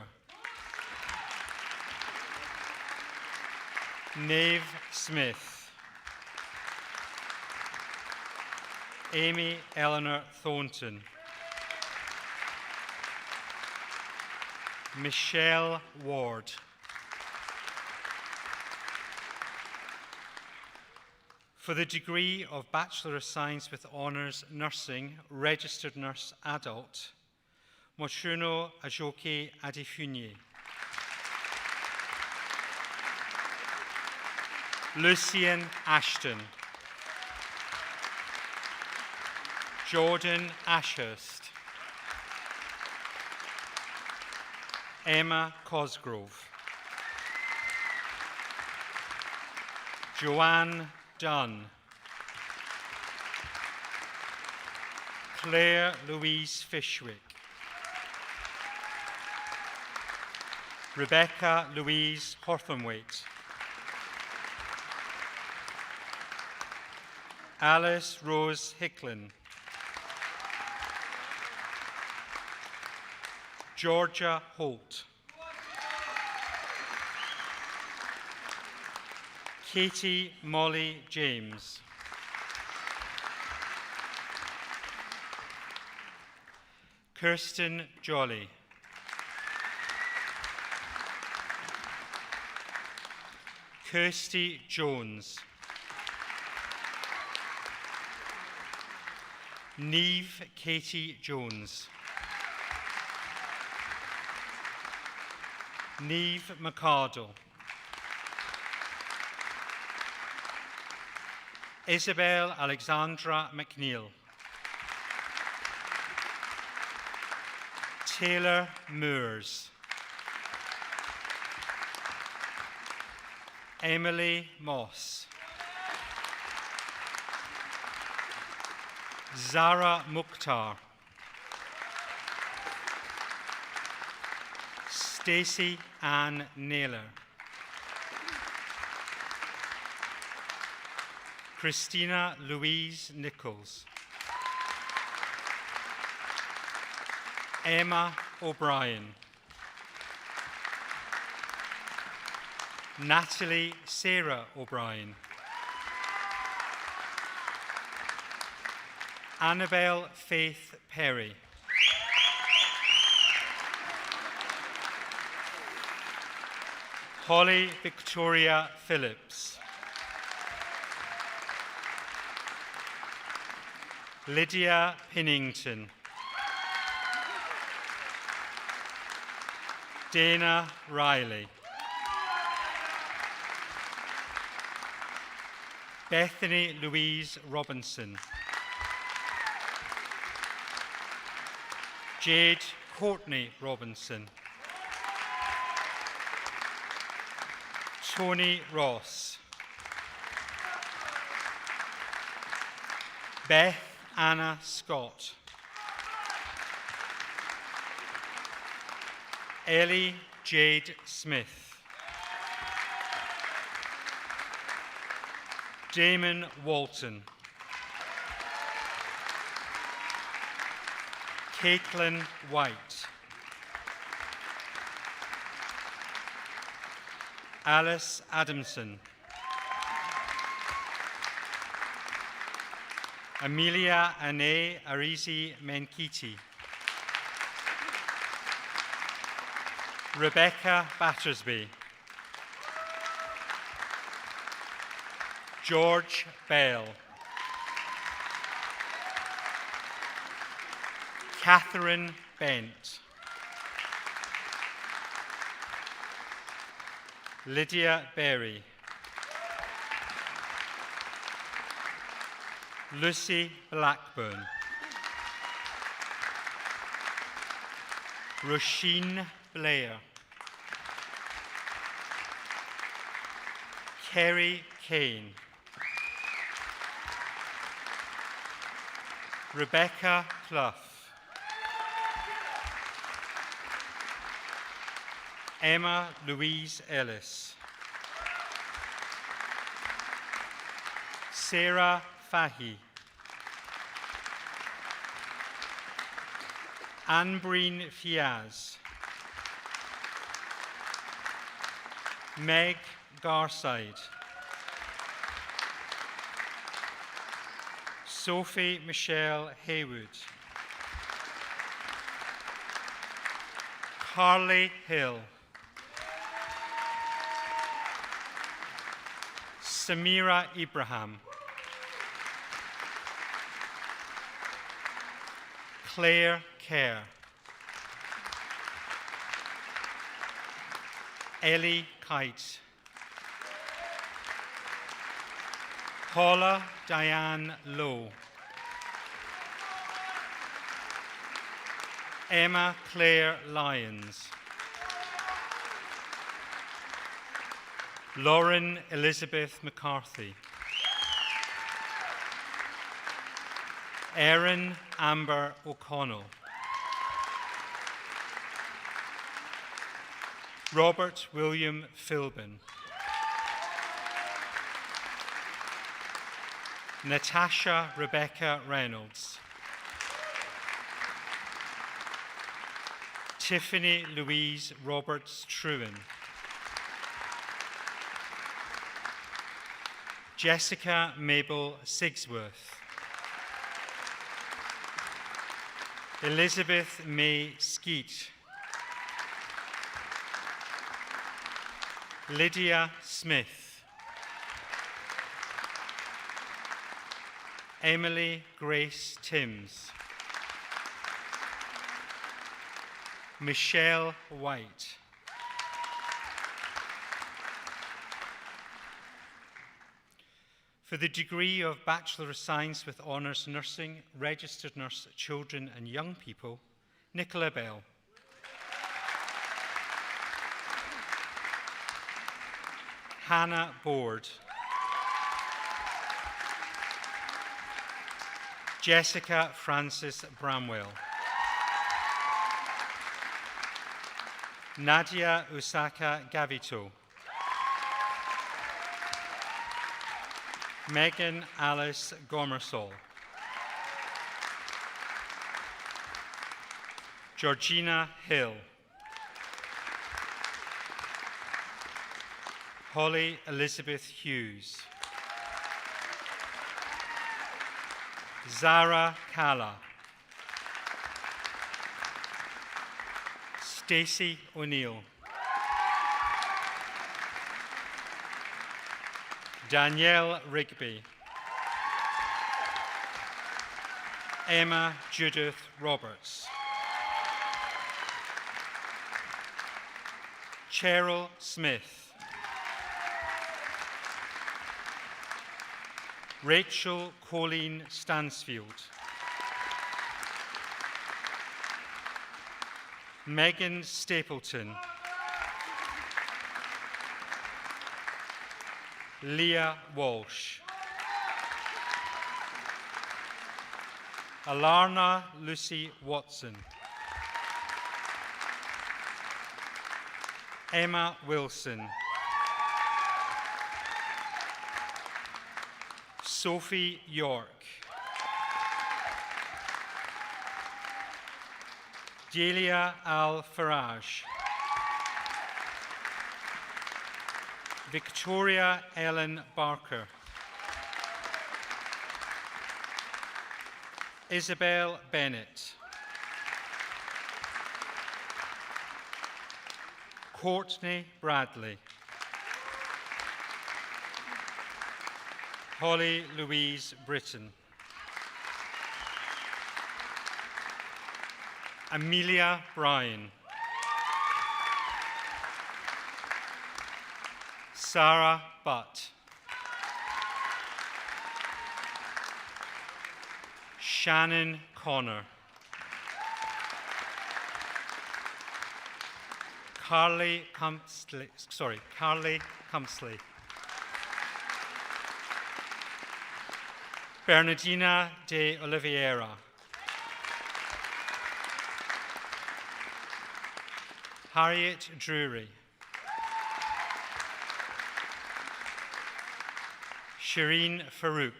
Nave Smith. Amy Eleanor Thornton. Michelle Ward. For the degree of Bachelor of Science with Honours Nursing, Registered Nurse Adult, Mochuno Ajoke Adefunye. Lucian Ashton. Jordan Ashurst. Emma Cosgrove. Joanne Dunn. Claire Louise Fishwick. Rebecca Louise Horthomwaite. Alice Rose Hicklin. Georgia Holt. Katie Molly James. Kirsten Jolly. Kirsty Jones. Neve Katie Jones. Neve McCardle. Isabel Alexandra McNeil. Taylor Moores. Emily Moss. Zara Mukhtar. Stacey Ann Naylor. Christina Louise Nichols. Emma O'Brien. Natalie Sarah O'Brien. Annabelle Faith Perry. Holly Victoria Phillips. Lydia Pinnington. Dana Riley. Bethany Louise Robinson. Jade Courtney Robinson. Tony Ross. Beth Anna Scott. Ellie Jade Smith. Damon Walton. Caitlin White. Alice Adamson. Amelia Ane Arizi Menkiti. Rebecca Battersby. George Bell. Catherine Bent. Lydia Berry. Lucy Blackburn. Roisin Blair. Kerry Kane. Rebecca Clough. Emma Louise Ellis. Sarah Fahy. Anne-Breen Fiaz. Meg Garside. Sophie Michelle Haywood. Carly Hill. Samira Ibrahim. Claire Kerr. Ellie Kite. Paula Diane Lowe. Emma Claire Lyons. Lauren Elizabeth McCarthy. Erin Amber O'Connell. Robert William Philbin. Natasha Rebecca Reynolds. Tiffany Louise Roberts Trewin. Jessica Mabel Sigsworth. Elizabeth May Skeet. Lydia Smith. Emily Grace Timms. Michelle White. For the degree of Bachelor of Science with Honours Nursing, Registered Nurse Children and Young People, Nicola Bell. Hannah Board. Jessica Francis Bramwell. Nadia Osaka Gavito. Megan Alice Gomersall. Georgina Hill. Holly Elizabeth Hughes. Zara Kalla. Stacey O'Neill. Danielle Rigby. Emma Judith Roberts. Cheryl Smith. Rachel Colleen Stansfield. Megan Stapleton. Leah Walsh. Alarna Lucy Watson. Emma Wilson. Sophie York. Delia Al-Faraj. Victoria Ellen Barker. Isabel Bennett. Courtney Bradley. Holly Louise Britton. Amelia Bryan. Sarah Butt. Shannon Connor. Carly Cumsley. Bernardina de Oliveira. Harriet Drury. Shireen Farouk.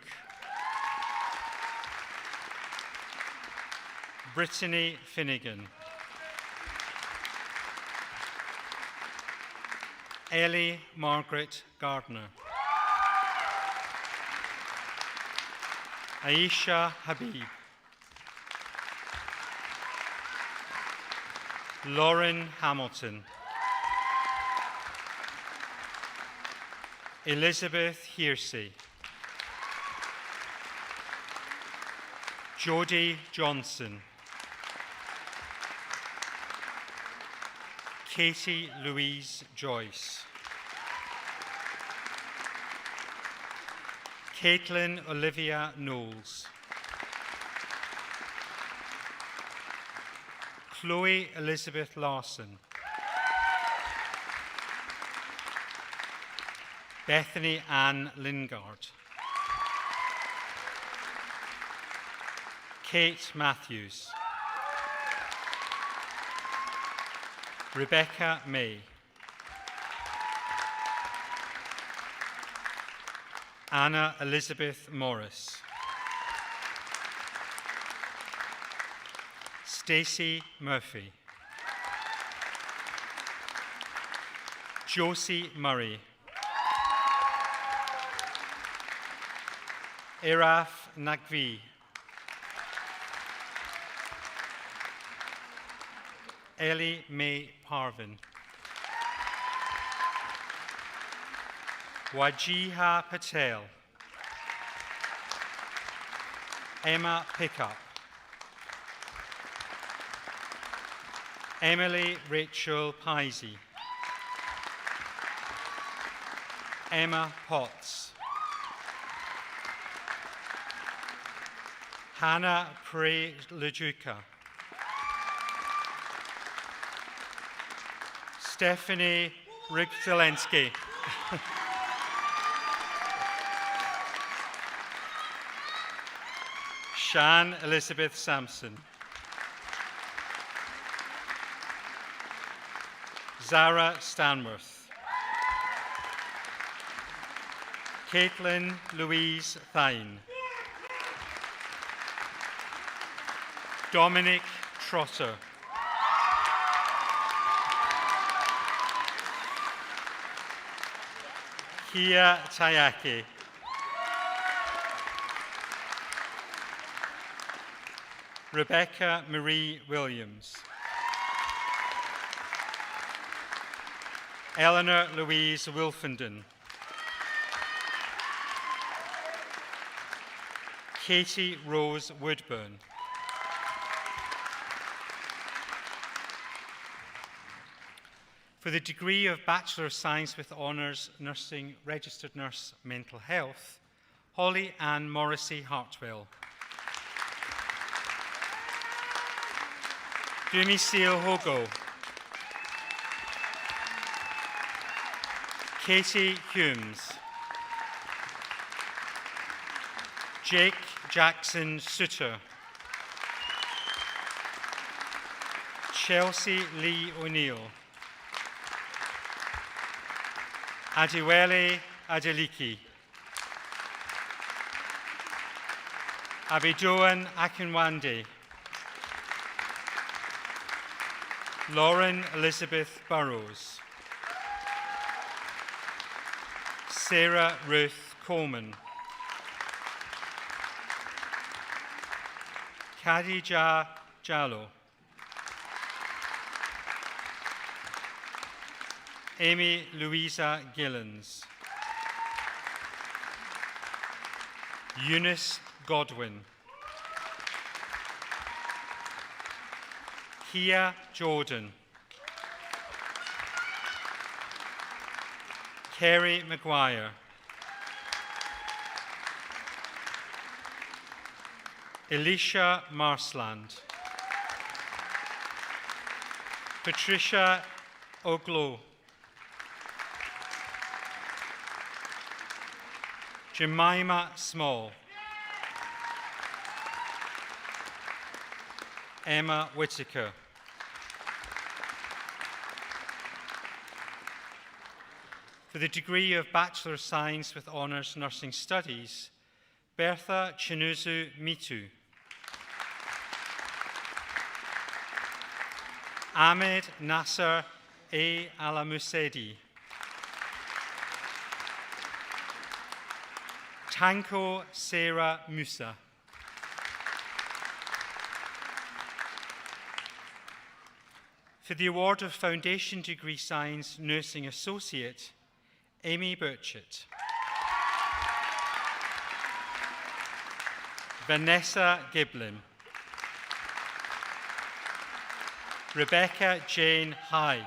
Brittany Finnegan. Ellie Margaret Gardner. Aisha Habib. Lauren Hamilton. Elizabeth Hearsey. Jodie Johnson. Katie Louise Joyce. Caitlin Olivia Knowles. Chloe Elizabeth Lawson. Bethany Ann Lingard. Kate Matthews. Rebecca May. Anna Elizabeth Morris. Stacey Murphy. Josie Murray. Iraf Nagvi. Ellie May Parvin. Wajiha Patel. Emma Pickup. Emily Rachel Pisey. Emma Potts. Hannah Prey Lejuka. Stephanie Rigzelensky. Shan Elizabeth Sampson. Zara Stanworth. Caitlin Louise Thine. Dominic Trotter. Kia Tayaki. Rebecca Marie Williams. Eleanor Louise Wilfenden. Katie Rose Woodburn. For the degree of Bachelor of Science with Honours Nursing, Registered Nurse Mental Health, Holly Ann Morrissey Hartwell. Dumi Seal Hogo. Katie Humes. Jake Jackson Suter. Chelsea Lee O'Neill. Adiwele Adeliki. Abidoan Akinwande. Lauren Elizabeth Burrows. Sarah Ruth Coleman. Khadija Jallo. Amy Louisa Gillens. Eunice Godwin. Kia Jordan. Kerry Maguire. Elisha Marsland. Patricia Oglo. Jemima Small. Emma Whittaker. For the degree of Bachelor of Science with Honours Nursing Studies, Bertha Chinuzu Mitu. Ahmed Nasser A. Alamusedi. Tanko Sarah Musa. For the award of Foundation Degree Science Nursing Associate, Amy Burchett. Vanessa Giblin. Rebecca Jane High.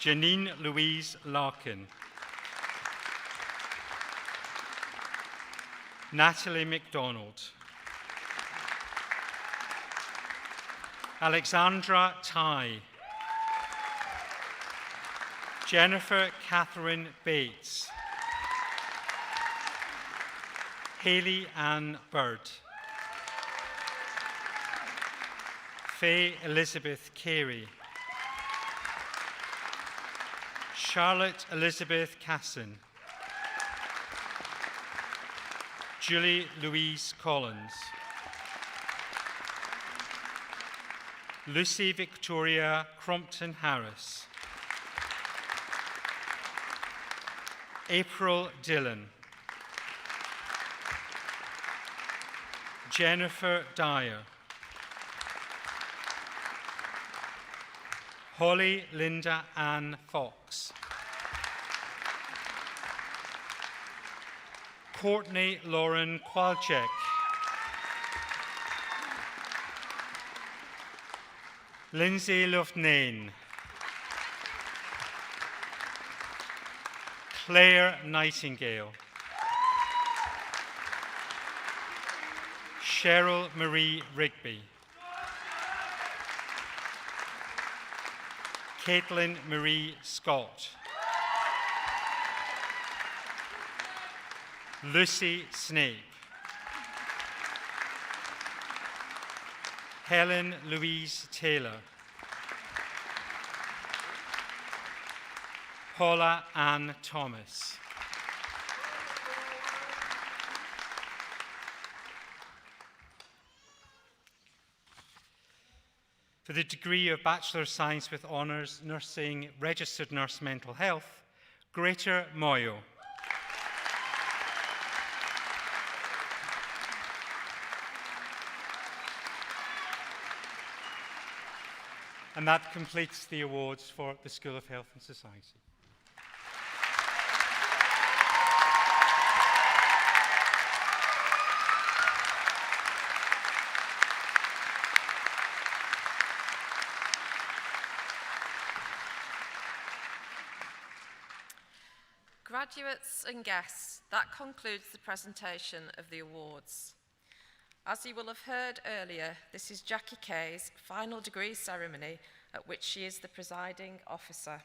Janine Louise Larkin. Natalie MacDonald. Alexandra Tai. Jennifer Catherine Bates. Hayley Ann Bird. Faye Elizabeth Carey. Charlotte Elizabeth Casson. Julie Louise Collins. Lucy Victoria Crompton Harris. April Dillon. Jennifer Dyer. Holly Linda Ann Fox. Courtney Lauren Kwalczyk. Lindsay Loughnane. Claire Nightingale. Cheryl Marie Rigby. Caitlin Marie Scott. Lucy Snape. Helen Louise Taylor. Paula Ann Thomas. For the degree of Bachelor of Science with Honours Nursing, Registered Nurse Mental Health, Greater Moyo. And that completes the awards for the School of Health and Society. Graduates and guests, that concludes the presentation of the awards. As you will have heard earlier, this is Jackie Kay's final degree ceremony at which she is the presiding officer.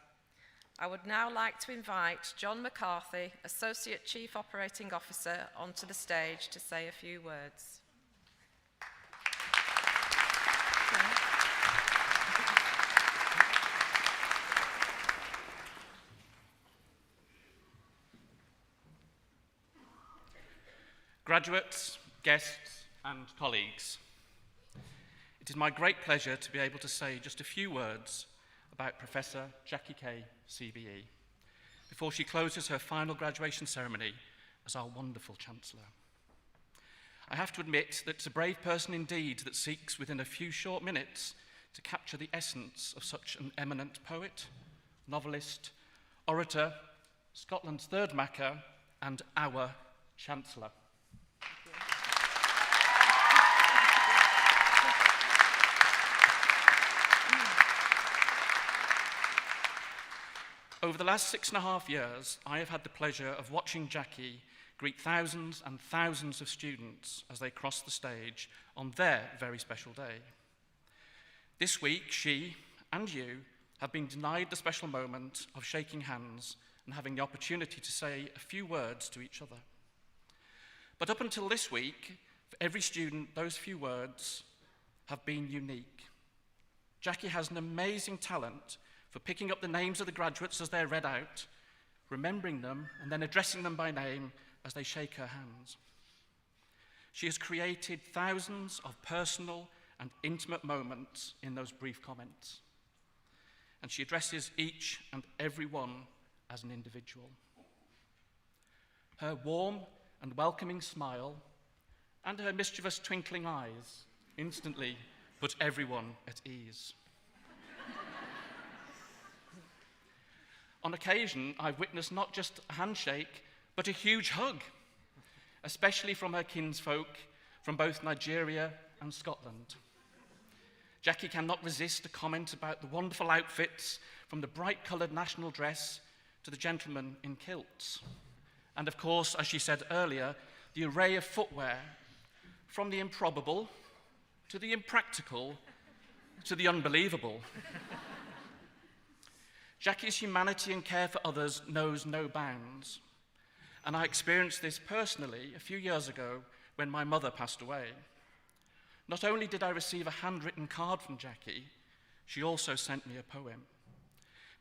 I would now like to invite John McCarthy, Associate Chief Operating Officer, onto the stage to say a few words. Graduates, guests, and colleagues, it is my great pleasure to be able to say just a few words about Professor Jackie Kay, CBE, before she closes her final graduation ceremony as our wonderful Chancellor. I have to admit that it's a brave person indeed that seeks within a few short minutes to capture the essence of such an eminent poet, novelist, orator, Scotland's third Macca, and our Chancellor. Over the last 6.5 years, I have had the pleasure of watching Jackie greet thousands and thousands of students as they cross the stage on their very special day. This week, she and you have been denied the special moment of shaking hands and having the opportunity to say a few words to each other. But up until this week, for every student, those few words have been unique. Jackie has an amazing talent for picking up the names of the graduates as they're read out, remembering them, and then addressing them by name as they shake her hands. She has created thousands of personal and intimate moments in those brief comments, and she addresses each and every one as an individual. Her warm and welcoming smile and her mischievous twinkling eyes instantly put everyone at ease. On occasion, I've witnessed not just a handshake, but a huge hug, especially from her kinsfolk from both Nigeria and Scotland. Jackie cannot resist a comment about the wonderful outfits, from the bright-coloured national dress to the gentlemen in kilts. And of course, as she said earlier, the array of footwear, from the improbable to the impractical to the unbelievable. Jackie's humanity and care for others knows no bounds. And I experienced this personally a few years ago when my mother passed away. Not only did I receive a handwritten card from Jackie, she also sent me a poem,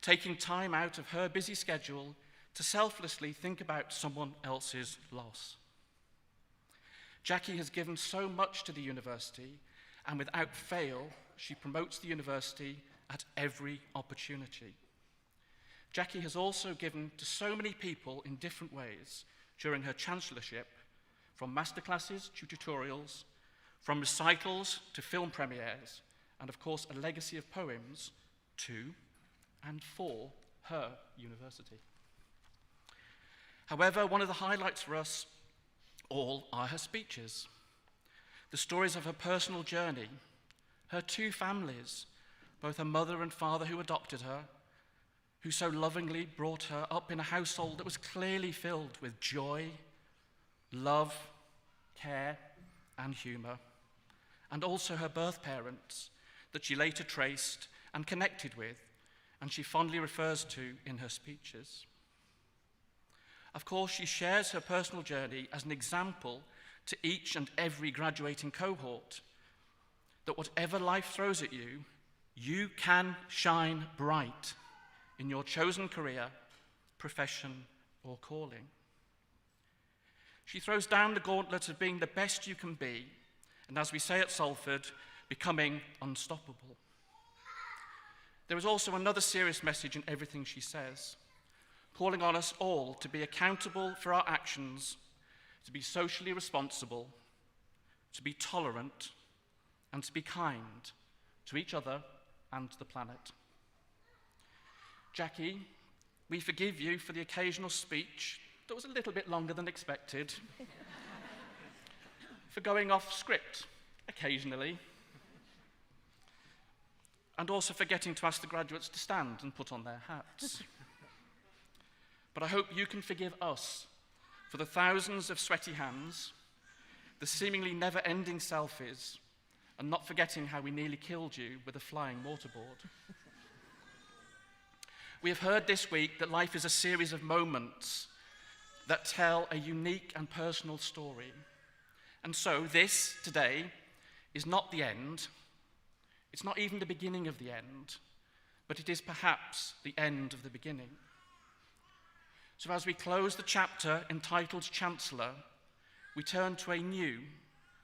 taking time out of her busy schedule to selflessly think about someone else's loss. Jackie has given so much to the university, and without fail, she promotes the university at every opportunity. Jackie has also given to so many people in different ways during her chancellorship, from masterclasses to tutorials, from recitals to film premieres, and of course a legacy of poems to and for her university. However, one of the highlights for us all are her speeches, the stories of her personal journey, her two families, both her mother and father who adopted her, who so lovingly brought her up in a household that was clearly filled with joy, love, care, and humour, and also her birth parents that she later traced and connected with, and she fondly refers to in her speeches. Of course, she shares her personal journey as an example to each and every graduating cohort that whatever life throws at you, you can shine bright in your chosen career, profession, or calling. She throws down the gauntlet of being the best you can be, and as we say at Salford, becoming unstoppable. There is also another serious message in everything she says, calling on us all to be accountable for our actions, to be socially responsible, to be tolerant, and to be kind to each other and the planet. Jackie, we forgive you for the occasional speech that was a little bit longer than expected, for going off script occasionally, and also forgetting to ask the graduates to stand and put on their hats. But I hope you can forgive us for the thousands of sweaty hands, the seemingly never-ending selfies, and not forgetting how we nearly killed you with a flying mortarboard. We have heard this week that life is a series of moments that tell a unique and personal story. And so this, today, is not the end. It's not even the beginning of the end, but it is perhaps the end of the beginning. So as we close the chapter entitled Chancellor, we turn to a new,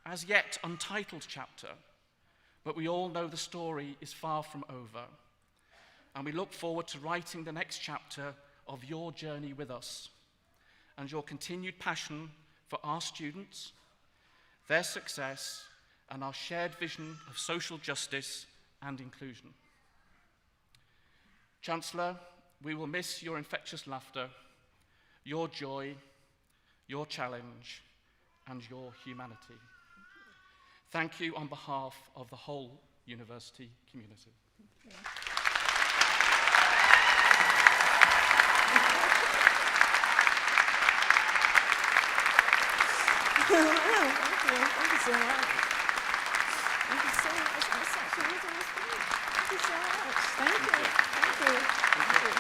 as yet untitled chapter, but we all know the story is far from over. And we look forward to writing the next chapter of your journey with us and your continued passion for our students, their success, and our shared vision of social justice and inclusion. Chancellor, we will miss your infectious laughter, your joy, your challenge, and your humanity. Thank you on behalf of the whole university community. Thank you so much. Thank you so much. That's actually really nice. Thank you so much. Thank you. Thank you. Thank you.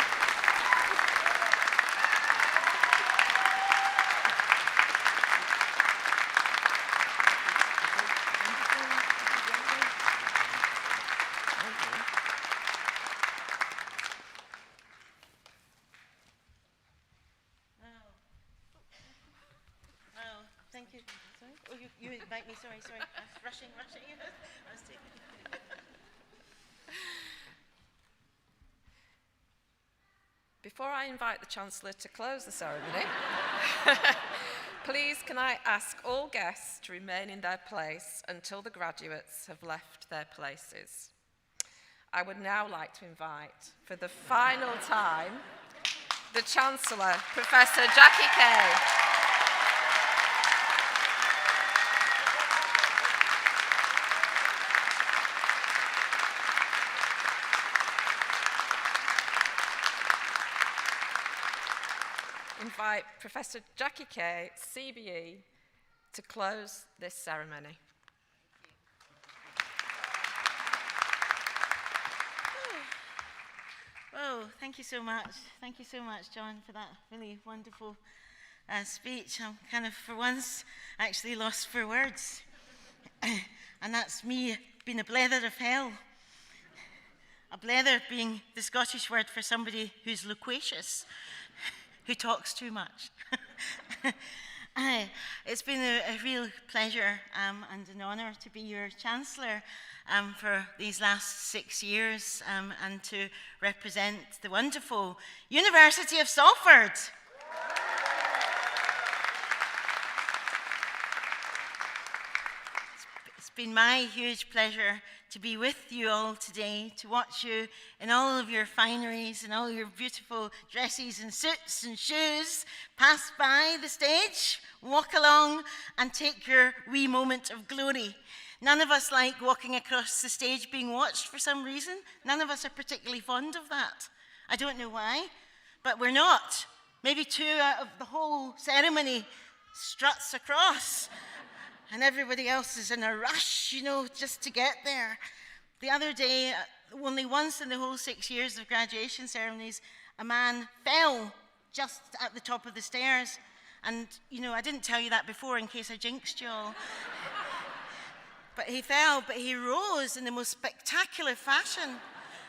Oh, thank you. Sorry? Oh, you invite me. Sorry. I was rushing. I was taking. Before I invite the Chancellor to close the ceremony, please can I ask all guests to remain in their place until the graduates have left their places. I would now like to invite, for the final time, the Chancellor, Professor Jackie Kay. Invite Professor Jackie Kay, CBE, to close this ceremony. Oh, thank you so much. Thank you so much, John, for that really wonderful speech. I'm kind of, for once, actually lost for words. And that's me being a blether of hell. A blether being the Scottish word for somebody who's loquacious, who talks too much. It's been a real pleasure and an honour to be your Chancellor for these last 6 years and to represent the wonderful University of Salford. It's been my huge pleasure to be with you all today, to watch you in all of your fineries and all your beautiful dresses and suits and shoes pass by the stage, walk along and take your wee moment of glory. None of us like walking across the stage being watched for some reason. None of us are particularly fond of that. I don't know why, but we're not. Maybe 2 out of the whole ceremony struts across. And everybody else is in a rush, just to get there. The other day, only once in the whole 6 years of graduation ceremonies, a man fell just at the top of the stairs. And, I didn't tell you that before in case I jinxed you all. But he fell, but he rose in the most spectacular fashion.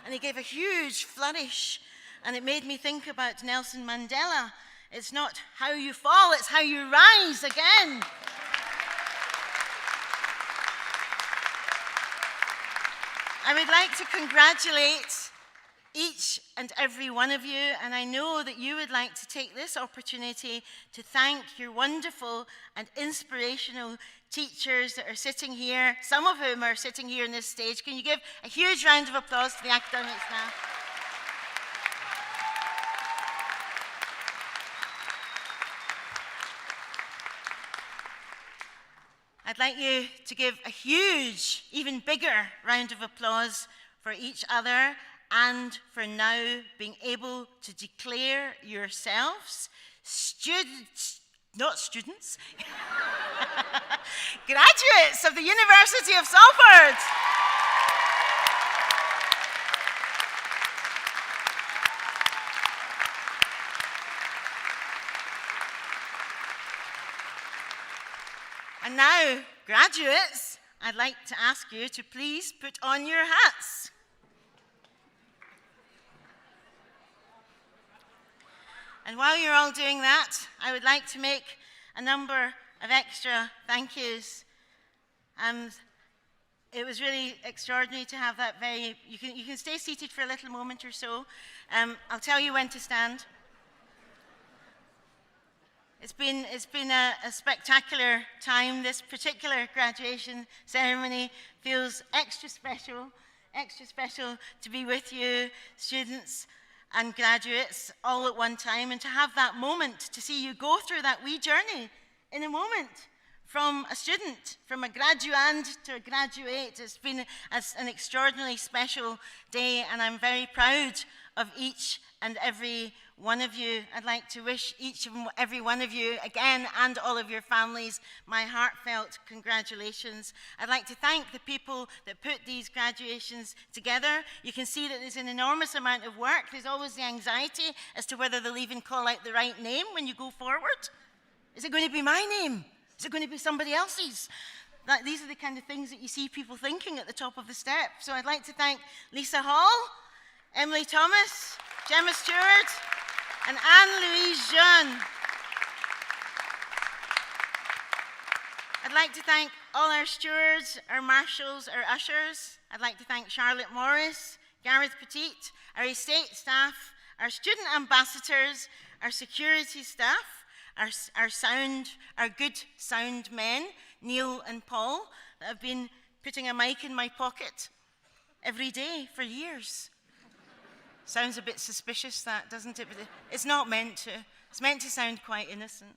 And he gave a huge flourish. And it made me think about Nelson Mandela. It's not how you fall, it's how you rise again. I would like to congratulate each and every one of you, and I know that you would like to take this opportunity to thank your wonderful and inspirational teachers that are sitting here, some of whom are sitting here on this stage. Can you give a huge round of applause to the academic staff? I'd like you to give a huge, even bigger round of applause for each other and for now being able to declare yourselves graduates of the University of Salford. And now, graduates, I'd like to ask you to please put on your hats. And while you're all doing that, I would like to make a number of extra thank yous. It was really extraordinary to have that you can stay seated for a little moment or so. I'll tell you when to stand. It's been a spectacular time. This particular graduation ceremony feels extra special to be with you, students and graduates, all at one time, and to have that moment, to see you go through that wee journey in a moment from a student, from a graduand to a graduate. It's been an extraordinarily special day, and I'm very proud of each and every one of you. I'd like to wish each and every one of you again, and all of your families, my heartfelt congratulations. I'd like to thank the people that put these graduations together. You can see that there's an enormous amount of work. There's always the anxiety as to whether they'll even call out the right name when you go forward. Is it going to be my name? Is it going to be somebody else's? These are the kind of things that you see people thinking at the top of the step. So I'd like to thank Lisa Hall, Emily Thomas, Gemma Stewart, and Anne-Louise Jean. I'd like to thank all our stewards, our marshals, our ushers. I'd like to thank Charlotte Morris, Gareth Petit, our estate staff, our student ambassadors, our security staff, our good sound men, Neil and Paul, that have been putting a mic in my pocket every day for years. Sounds a bit suspicious, that, doesn't it? But it's not meant to. It's meant to sound quite innocent.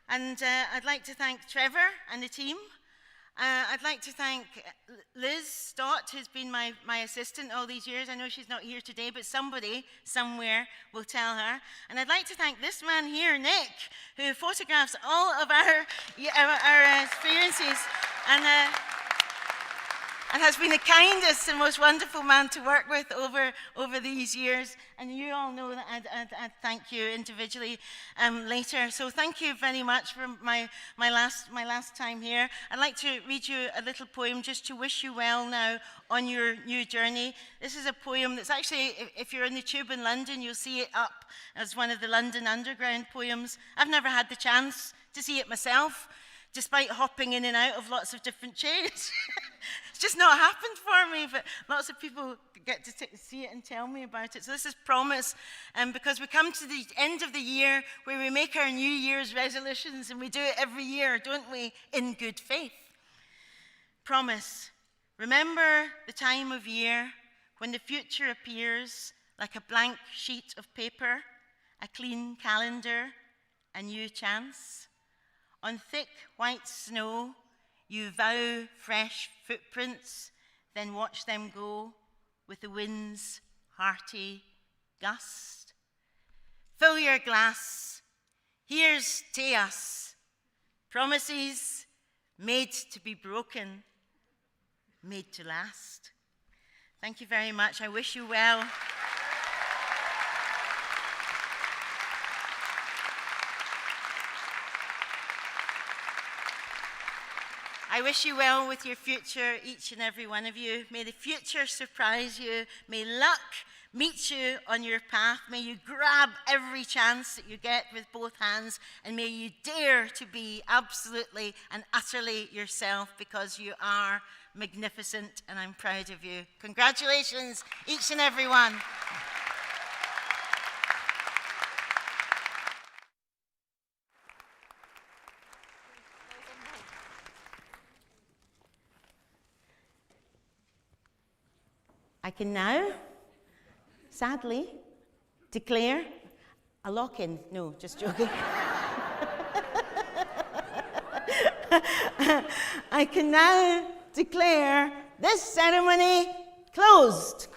And I'd like to thank Trevor and the team. I'd like to thank Liz Stott, who's been my assistant all these years. I know she's not here today, but somebody somewhere will tell her. And I'd like to thank this man here, Nick, who photographs all of our experiences and has been the kindest and most wonderful man to work with over these years. And you all know that I'd thank you individually later. So thank you very much for my last time here. I'd like to read you a little poem just to wish you well now on your new journey. This is a poem that's actually, if you're in the tube in London, you'll see it up as one of the London Underground poems. I've never had the chance to see it myself, despite hopping in and out of lots of different trains. It's just not happened for me, but lots of people get to see it and tell me about it. So this is Promise, because we come to the end of the year where we make our New Year's resolutions, and we do it every year, don't we, in good faith. Promise, remember the time of year when the future appears like a blank sheet of paper, a clean calendar, a new chance. On thick white snow, you vow fresh footprints, then watch them go with the wind's hearty gust. Fill your glass. Here's to us. Promises made to be broken, made to last. Thank you very much. I wish you well. I wish you well with your future, each and every one of you. May the future surprise you. May luck meet you on your path. May you grab every chance that you get with both hands. And may you dare to be absolutely and utterly yourself, because you are magnificent and I'm proud of you. Congratulations, each and every one. I can now, sadly, declare a lock-in. No, just joking. I can now declare this ceremony closed.